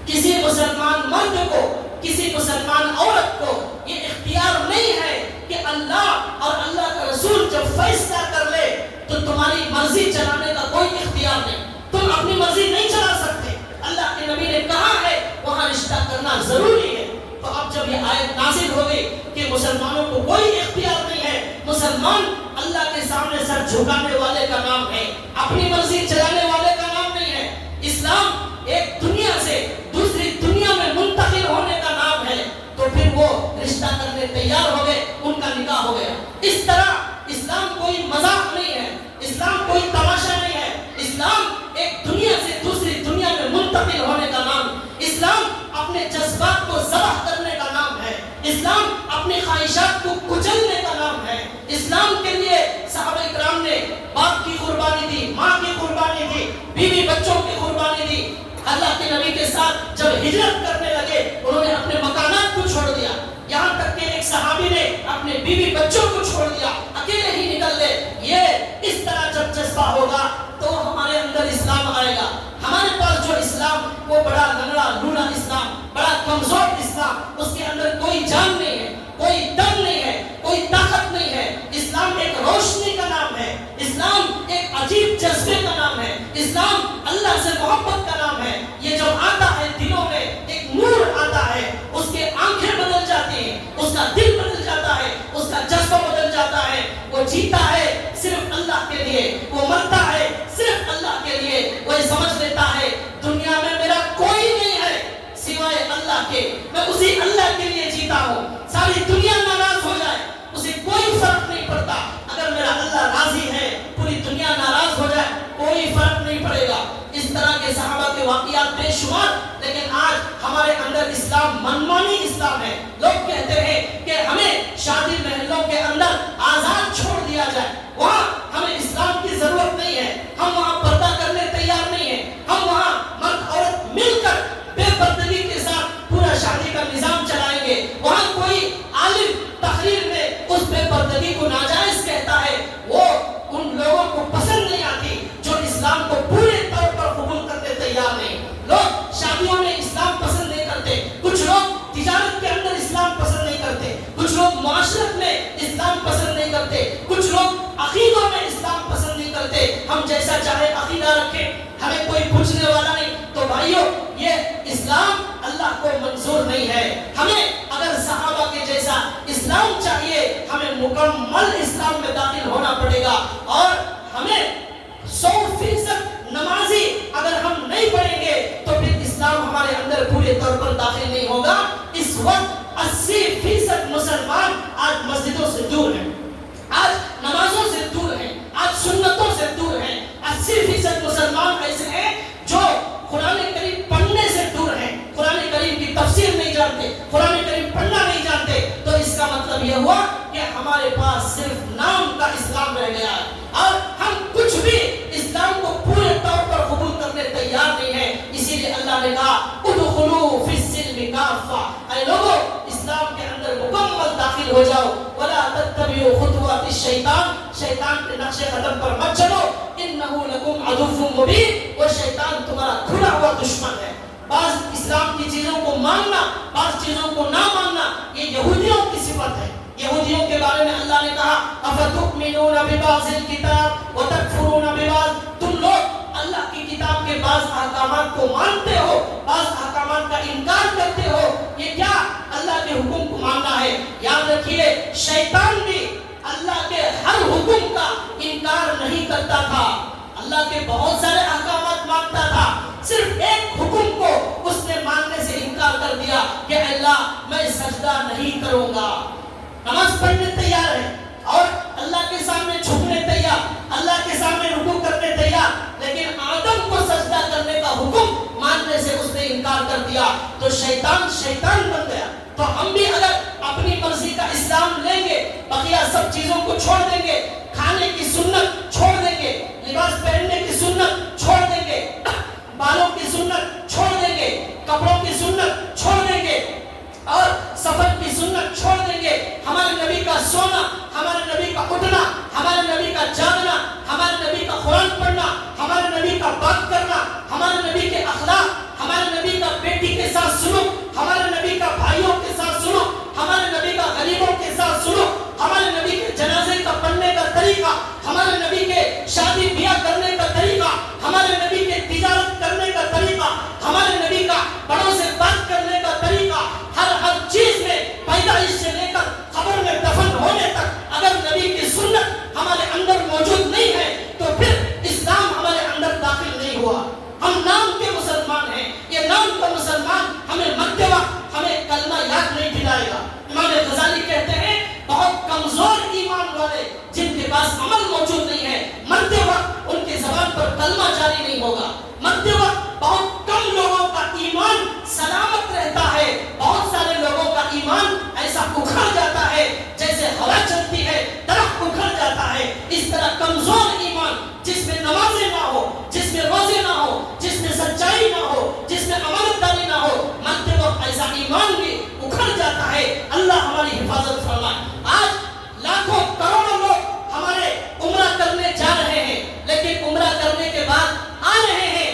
کسی مسلمان مرد کو، کسی مسلمان عورت کو یہ اختیار نہیں ہے کہ اللہ اور اللہ کا رسول جب فیصلہ کر لے تو تمہاری مرضی چلانے کا کوئی اختیار نہیں، تم اپنی مرضی نہیں چلا سکتے۔ اللہ کے نبی نے کہا ہے وہاں رشتہ کرنا ضروری ہے۔ تو اب جب یہ آیت نازل ہو گئی کہ مسلمانوں کو کوئی اختیار نہیں ہے، مسلمان اللہ کے سامنے سر جھکانے والے کا نام ہے، اپنی مرضی چلانے والے کا نام نہیں ہے۔ اسلام ایک دنیا سے دوسری دنیا میں منتقل ہونے کا نام ہے، تو پھر وہ رشتہ کرنے تیار ہو گئے، ان کا نکاح ہو گیا۔ اس طرح اسلام کوئی مذاق نہیں ہے، اسلام کوئی تماشا نہیں ہے، اسلام ایک دنیا سے دوسری دنیا میں منتقل ہونے کا نام، اسلام اپنے جذبات کو ذبح کرنے کا نام ہے، اسلام اپنی خواہشات کو کچلنے کا نام ہے۔ اسلام کے لیے صحابہ کرام نے باپ کی قربانی دی، ماں کی قربانی دی، بیوی بچوں کی قربانی دی۔ اللہ کے نبی کے ساتھ جب ہجرت کرنے لگے انہوں نے اپنے مکانات کو چھوڑ دیا، یہاں تک کہ ایک صحابی نے اپنے بیوی بچوں کو چھوڑ دیا، اکیلے ہی نکل گئے۔ یہ اس طرح جب جذبہ ہوگا تو ہمارے اندر اسلام آئے گا۔ ہمارے پاس جو اسلام وہ بڑا لنگڑا لولا اسلام، بڑا کمزور اسلام، اس کے اندر کوئی جان نہیں ہے، کوئی دم نہیں ہے، کوئی طاقت نہیں ہے۔ اسلام ایک روشنی کا نام ہے، اسلام ایک عجیب جذبے کا نام ہے، اسلام اللہ سے محبت کا نام ہے۔ یہ جب آتا ہے دلوں میں ایک نور آتا ہے، اس کے آنکھیں بدل جاتی ہیں، اس کا دل بدل جاتا ہے، اس کا جذبہ بدل جاتا ہے۔ جاتا ہے وہ جیتا ہے صرف اللہ کے لیے، وہ مرتا ہے صرف اللہ کے لیے، وہ یہ سمجھ لیتا ہے دنیا میں میرا کوئی نہیں ہے سوائے اللہ کے، میں اسی اللہ کے لیے جیتا ہوں، ساری دنیا ناراض ہو جائے اسے کوئی فرق نہیں پڑتا، اگر میرا اللہ راضی ہے پوری دنیا ناراض ہو جائے کوئی فرق نہیں پڑے گا۔ اس طرح کے صحابہ کے واقعات بے شمار، لیکن آج ہمارے اندر اسلام منمانی اسلام ہے۔ لوگ کہتے ہیں کہ ہمیں شادی محلوں کے اندر آزاد چھوڑ دیا جائے، وہاں ہمیں اسلام کی ضرورت نہیں ہے، ہم وہاں پردہ کرنے تیار نہیں ہیں، ہم وہاں مرد عورت مل کر بے پردگی کے ساتھ پورا شادی کا نظام چلائیں گے، وہاں کوئی عالم تقریر میں اس بے پردگی کو ناجائز کہتا ہے، وہ ان لوگوں کو پسند نہیں آتی جو اسلام کو پورے طور پر قبول کرنے تیار نہیں۔ لوگ شادیوں میں اسلام پسند نہیں کرتے، کچھ لوگ تجارت کے اندر اسلام پسند نہیں کرتے، کچھ لوگ معاشرت میں اسلام پسند نہیں کرتے، کچھ لوگ عقیدوں میں اسلام پسند نہیں کرتے، ہم جیسا چاہے عقیدہ رکھیں ہمیں کوئی پوچھنے والا نہیں۔ تو بھائیو یہ اسلام اللہ کو منظور نہیں ہے، ہمیں اگر صحابہ کے جیسا اسلام چاہیے ہمیں مکمل اسلام میں داخل ہونا پڑے گا، اور ہمیں 100% نمازی اگر ہم نہیں پڑھیں گے تو پھر اسلام ہمارے اندر پورے طور پر داخل نہیں ہوگا۔ اس وقت 80% مسلمان آج مسجدوں سے دور ہیں، آج نمازوں سے دور ہیں، آج سنتوں سے دور ہیں۔ 80% مسلمان ایسے ہیں جو قرآن کریم پڑھنے سے دور ہیں، قرآن کریم کی تفسیر نہیں جانتے، قرآن کریم پڑھنا نہیں جانتے، تو اس کا مطلب یہ ہوا کہ ہمارے پاس صرف نام کا اسلام رہ گیا ہے، اور ہم کچھ بھی اسلام کو پورے طور پر قبول کرنے تیار نہیں ہیں۔ اسی لیے اللہ نے کہا ادخلوا فی السلم کافہ، اے لوگو اسلام کے اندر مکمل داخل ہو جاؤ، ولا تتبعوا خطوات الشیطان، شیطان کے نقش قدم پر مت چلو، انہ لکم عدو مبین، وہ شیطان تمہارا کھلا ہوا دشمن ہے۔ بعض اسلام کی چیزوں کو ماننا، بعض چیزوں کو نہ ماننا، یہ یہودیوں کی صفت ہے۔ یہودیوں کے بارے میں اللہ نے کہا افتؤمنون ببعض الکتاب وتکفرون ببعض، تم لوگ اللہ کی کتاب کے بعض احکامات کو مانتے ہو، بعض احکامات کا انکار کرتے ہو، یہ کیا اللہ کے حکم کو ماننا ہے؟ یاد رکھیے شیطان بھی اللہ کے ہر حکم کا انکار نہیں کرتا تھا، اللہ کے بہت سارے احکامات مانتا تھا، صرف ایک حکم کو اس نے ماننے سے انکار کر دیا کہ اللہ میں سجدہ نہیں کروں گا۔ نماز پڑھنے تیار ہے اور اللہ کے سامنے جھکنے تیار، اللہ کے سامنے رکوع کرنے تیار، لیکن آدم کو سجدہ کرنے کا حکم ماننے سے اس نے انکار کر دیا، تو شیطان بن گیا۔ تو ہم بھی اگر اپنی مرضی کا اسلام لیں گے، بقیہ سب چیزوں کو چھوڑ دیں گے، کھانے کی سنت چھوڑ دیں گے، لباس پہننے کی سنت چھوڑ دیں گے، بالوں کی سنت چھوڑ دیں گے، کپڑوں کی سنت چھوڑ دیں گے، اور سفر کی سنت چھوڑ دیں گے، ہمارے نبی کا سونا، ہمارے نبی کا اٹھنا، ہمارے نبی کا جاگنا، ہمارے نبی کا قرآن پڑھنا، ہمارے نبی کا بات کرنا، ہمارے نبی کے اخلاق، ہمارے نبی کا بیٹی کے ساتھ سلوک، ہمارے نبی کا بھائیوں کے ساتھ سلوک، ہمارے نبی کا غریبوں کے ساتھ سلوک، ہمارے نبی کے جنازے کا پڑھنے کا طریقہ، ہمارے نبی کے شادی بیاہ کرنے کا طریقہ، ہمارے نبی کے تجارت کرنے کا طریقہ، ہمارے نبی کا بڑوں سے بات کرنے کا طریقہ، ہر چیز میں پیدائش سے لے کر قبر میں دفن ہونے تک اگر نبی کی سنت ہمارے اندر موجود نہیں ہے تو پھر اسلام ہمارے اندر داخل نہیں ہوا۔ ہم نام کے مسلمان ہیں، یہ نام کا مسلمان ہمیں مرتے وقت ہمیں کلمہ یاد نہیں دلائے گا۔ امام غزالی کہتے ہیں بہت کمزور ایمان والے جن کے پاس عمل موجود نہیں ہے، مرتے وقت ان کی زبان پر کلمہ جاری نہیں ہوگا، مرتے وقت بہت کم لوگوں کا ایمان سلامت رہتا ہے، بہت سارے لوگوں کا ایمان ایسا اکھڑ جاتا ہے جیسے ہوا چلتی ہے درخت اکھڑ جاتا ہے۔ اس طرح کمزور ایمان جس میں نمازیں نہ ہو، جس میں روزے نہ ہو، جس میں سچائی نہ ہو، جس میں امانتداری نہ ہو، مرتے وقت ایسا ایمان بھی اکھڑ جاتا ہے۔ اللہ ہماری حفاظت فرمائے۔ آج لاکھوں کروڑوں لوگ ہمارے عمرہ کرنے جا رہے ہیں، لیکن عمرہ کرنے کے بعد آ رہے ہیں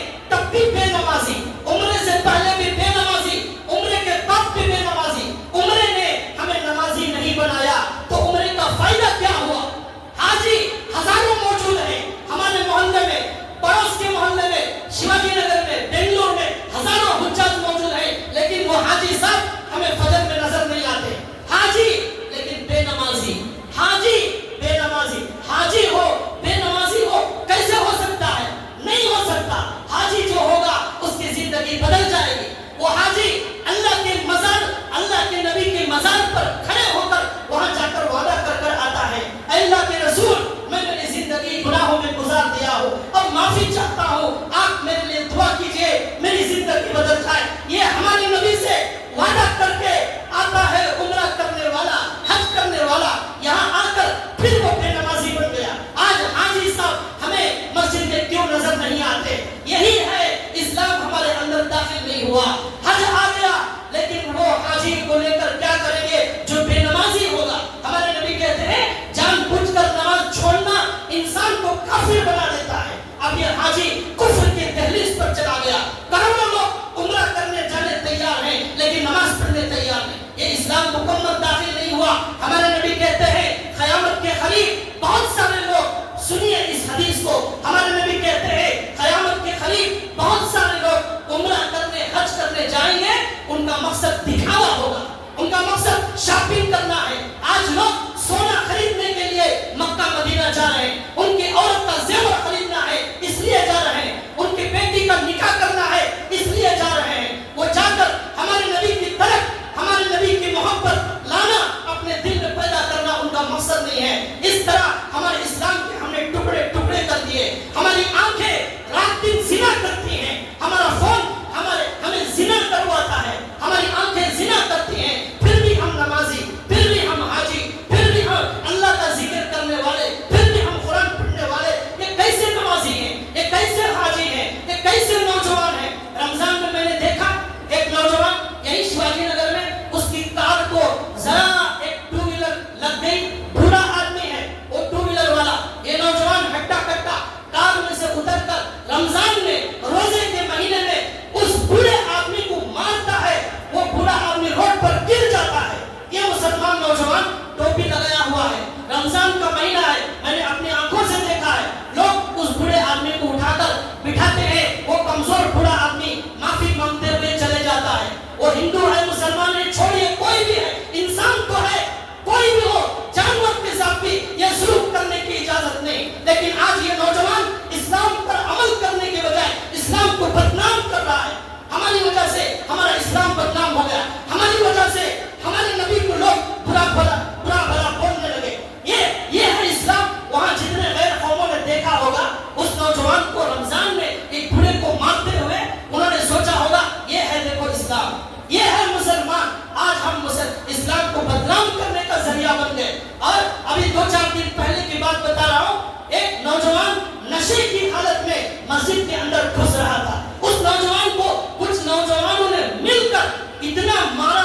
بات بتا رہا ہوں، ایک نوجوان نشے کی حالت میں مسجد کے اندر گھس رہا تھا. اس نوجوان کو کچھ نوجوانوں نے مل کر اتنا مارا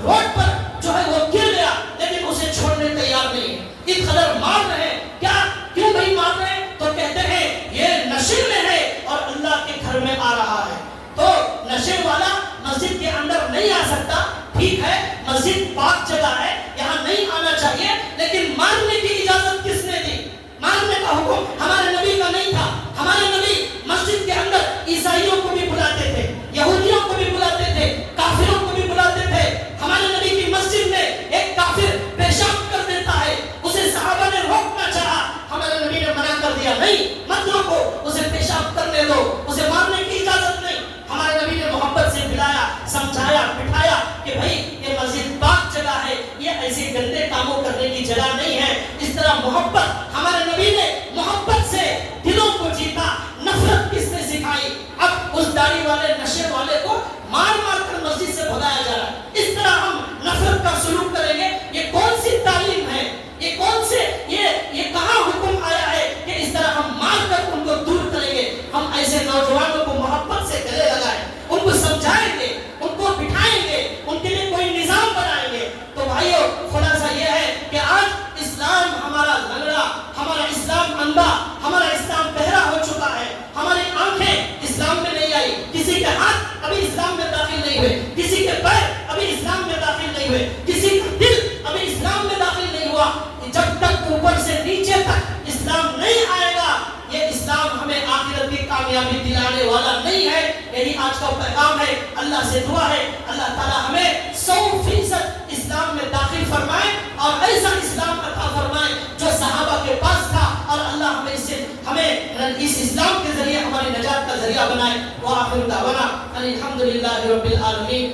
روڈ پر جو ہے وہ گر گیا، لیکن اسے چھوڑنے تیار نہیں ہے. اس قدر مار رہے ہیں. کیوں نہیں مار رہے؟ تو کہتے ہیں یہ نشے میں ہے اور اللہ کے گھر میں آ رہا ہے. تو نشے والا مسجد کے اندر نہیں آ سکتا، ٹھیک ہے، مسجد پاک جگہ ہے، یہاں نہیں آنا چاہیے، لیکن مارنے کی اجازت کس نے دی؟ مارنے کا حکم ہمارے نبی کا نہیں تھا. ہمارے نبی مسجد کے اندر عیسائیوں کو بھی بلاتے تھے، یہودیوں کو بھی بلاتے تھے، کافروں کو بھی بلاتے تھے. ہمارے نبی کی مسجد میں ایک کافر پیشاب کر دیتا ہے، اسے صحابہ نے روکنا چاہا، ہمارے نبی نے منع کر دیا، نہیں مت روکو، اسے پیشاب کرنے دو، اسے مارنے کی اجازت نہیں. ہمارے نبی نے محبت سے پلایا، سمجھایا، بٹھایا کہ بھائی یہ مسجد پاک جگہ ہے، یہ ایسے گندے کاموں کرنے کی جگہ نہیں ہے. اس طرح محبت، ہمارے نبی نے محبت سے دلوں کو جیتا. نفرت کس نے سکھائی؟ اب اس داڑھی والے نشے والے کو مار مار کر مسجد سے بھگایا جا رہا ہے. اس طرح ہم نفرت کا سلوک کریں گے؟ یہ کون سی تعلیم ہے؟ یہ کون سے یہ کہاں حکم آیا ہے کہ اس طرح ہم مار کر ان کو دور کریں گے؟ ہم ایسے نوجوانوں کو محبت سے گلے لگائیں، ان کو سمجھائیں گے، ان کو بٹھائیں گے، ان کے لیے کوئی نظام بنائیں گے. تو بھائیو، خلاصہ یہ ہے کہ آج اسلام ہمارا لنگڑا، ہمارا اسلام اندھا، ہمارا اسلام بہرا ہو چکا ہے. ہماری آنکھیں اسلام میں نہیں آئی، کسی کے ہاتھ ابھی اسلام میں داخل نہیں ہوئے، کسی کے پیر ابھی اسلام میں داخل نہیں ہوئے، کسی کا دل ابھی اسلام میں داخل نہیں ہوا. جب تک اوپر سے نیچے تک اسلام نہیں آئے گا، یہ اسلام ہمیں آخرت کی کامیابی دلانے والا نہیں ہے. یہی آج کا پیغام ہے. اللہ سے دعا ہے اللہ تعالی ہمیں 100% اسلام میں داخل فرمائے اور ایسا اسلام عطا فرمائے جو صحابہ کے پاس تھا، اور اللہ ہمیں اس اسلام کے ذریعے ہماری نجات کا ذریعہ بنائے. وآخر دعوانا الحمدللہ رب العالمین.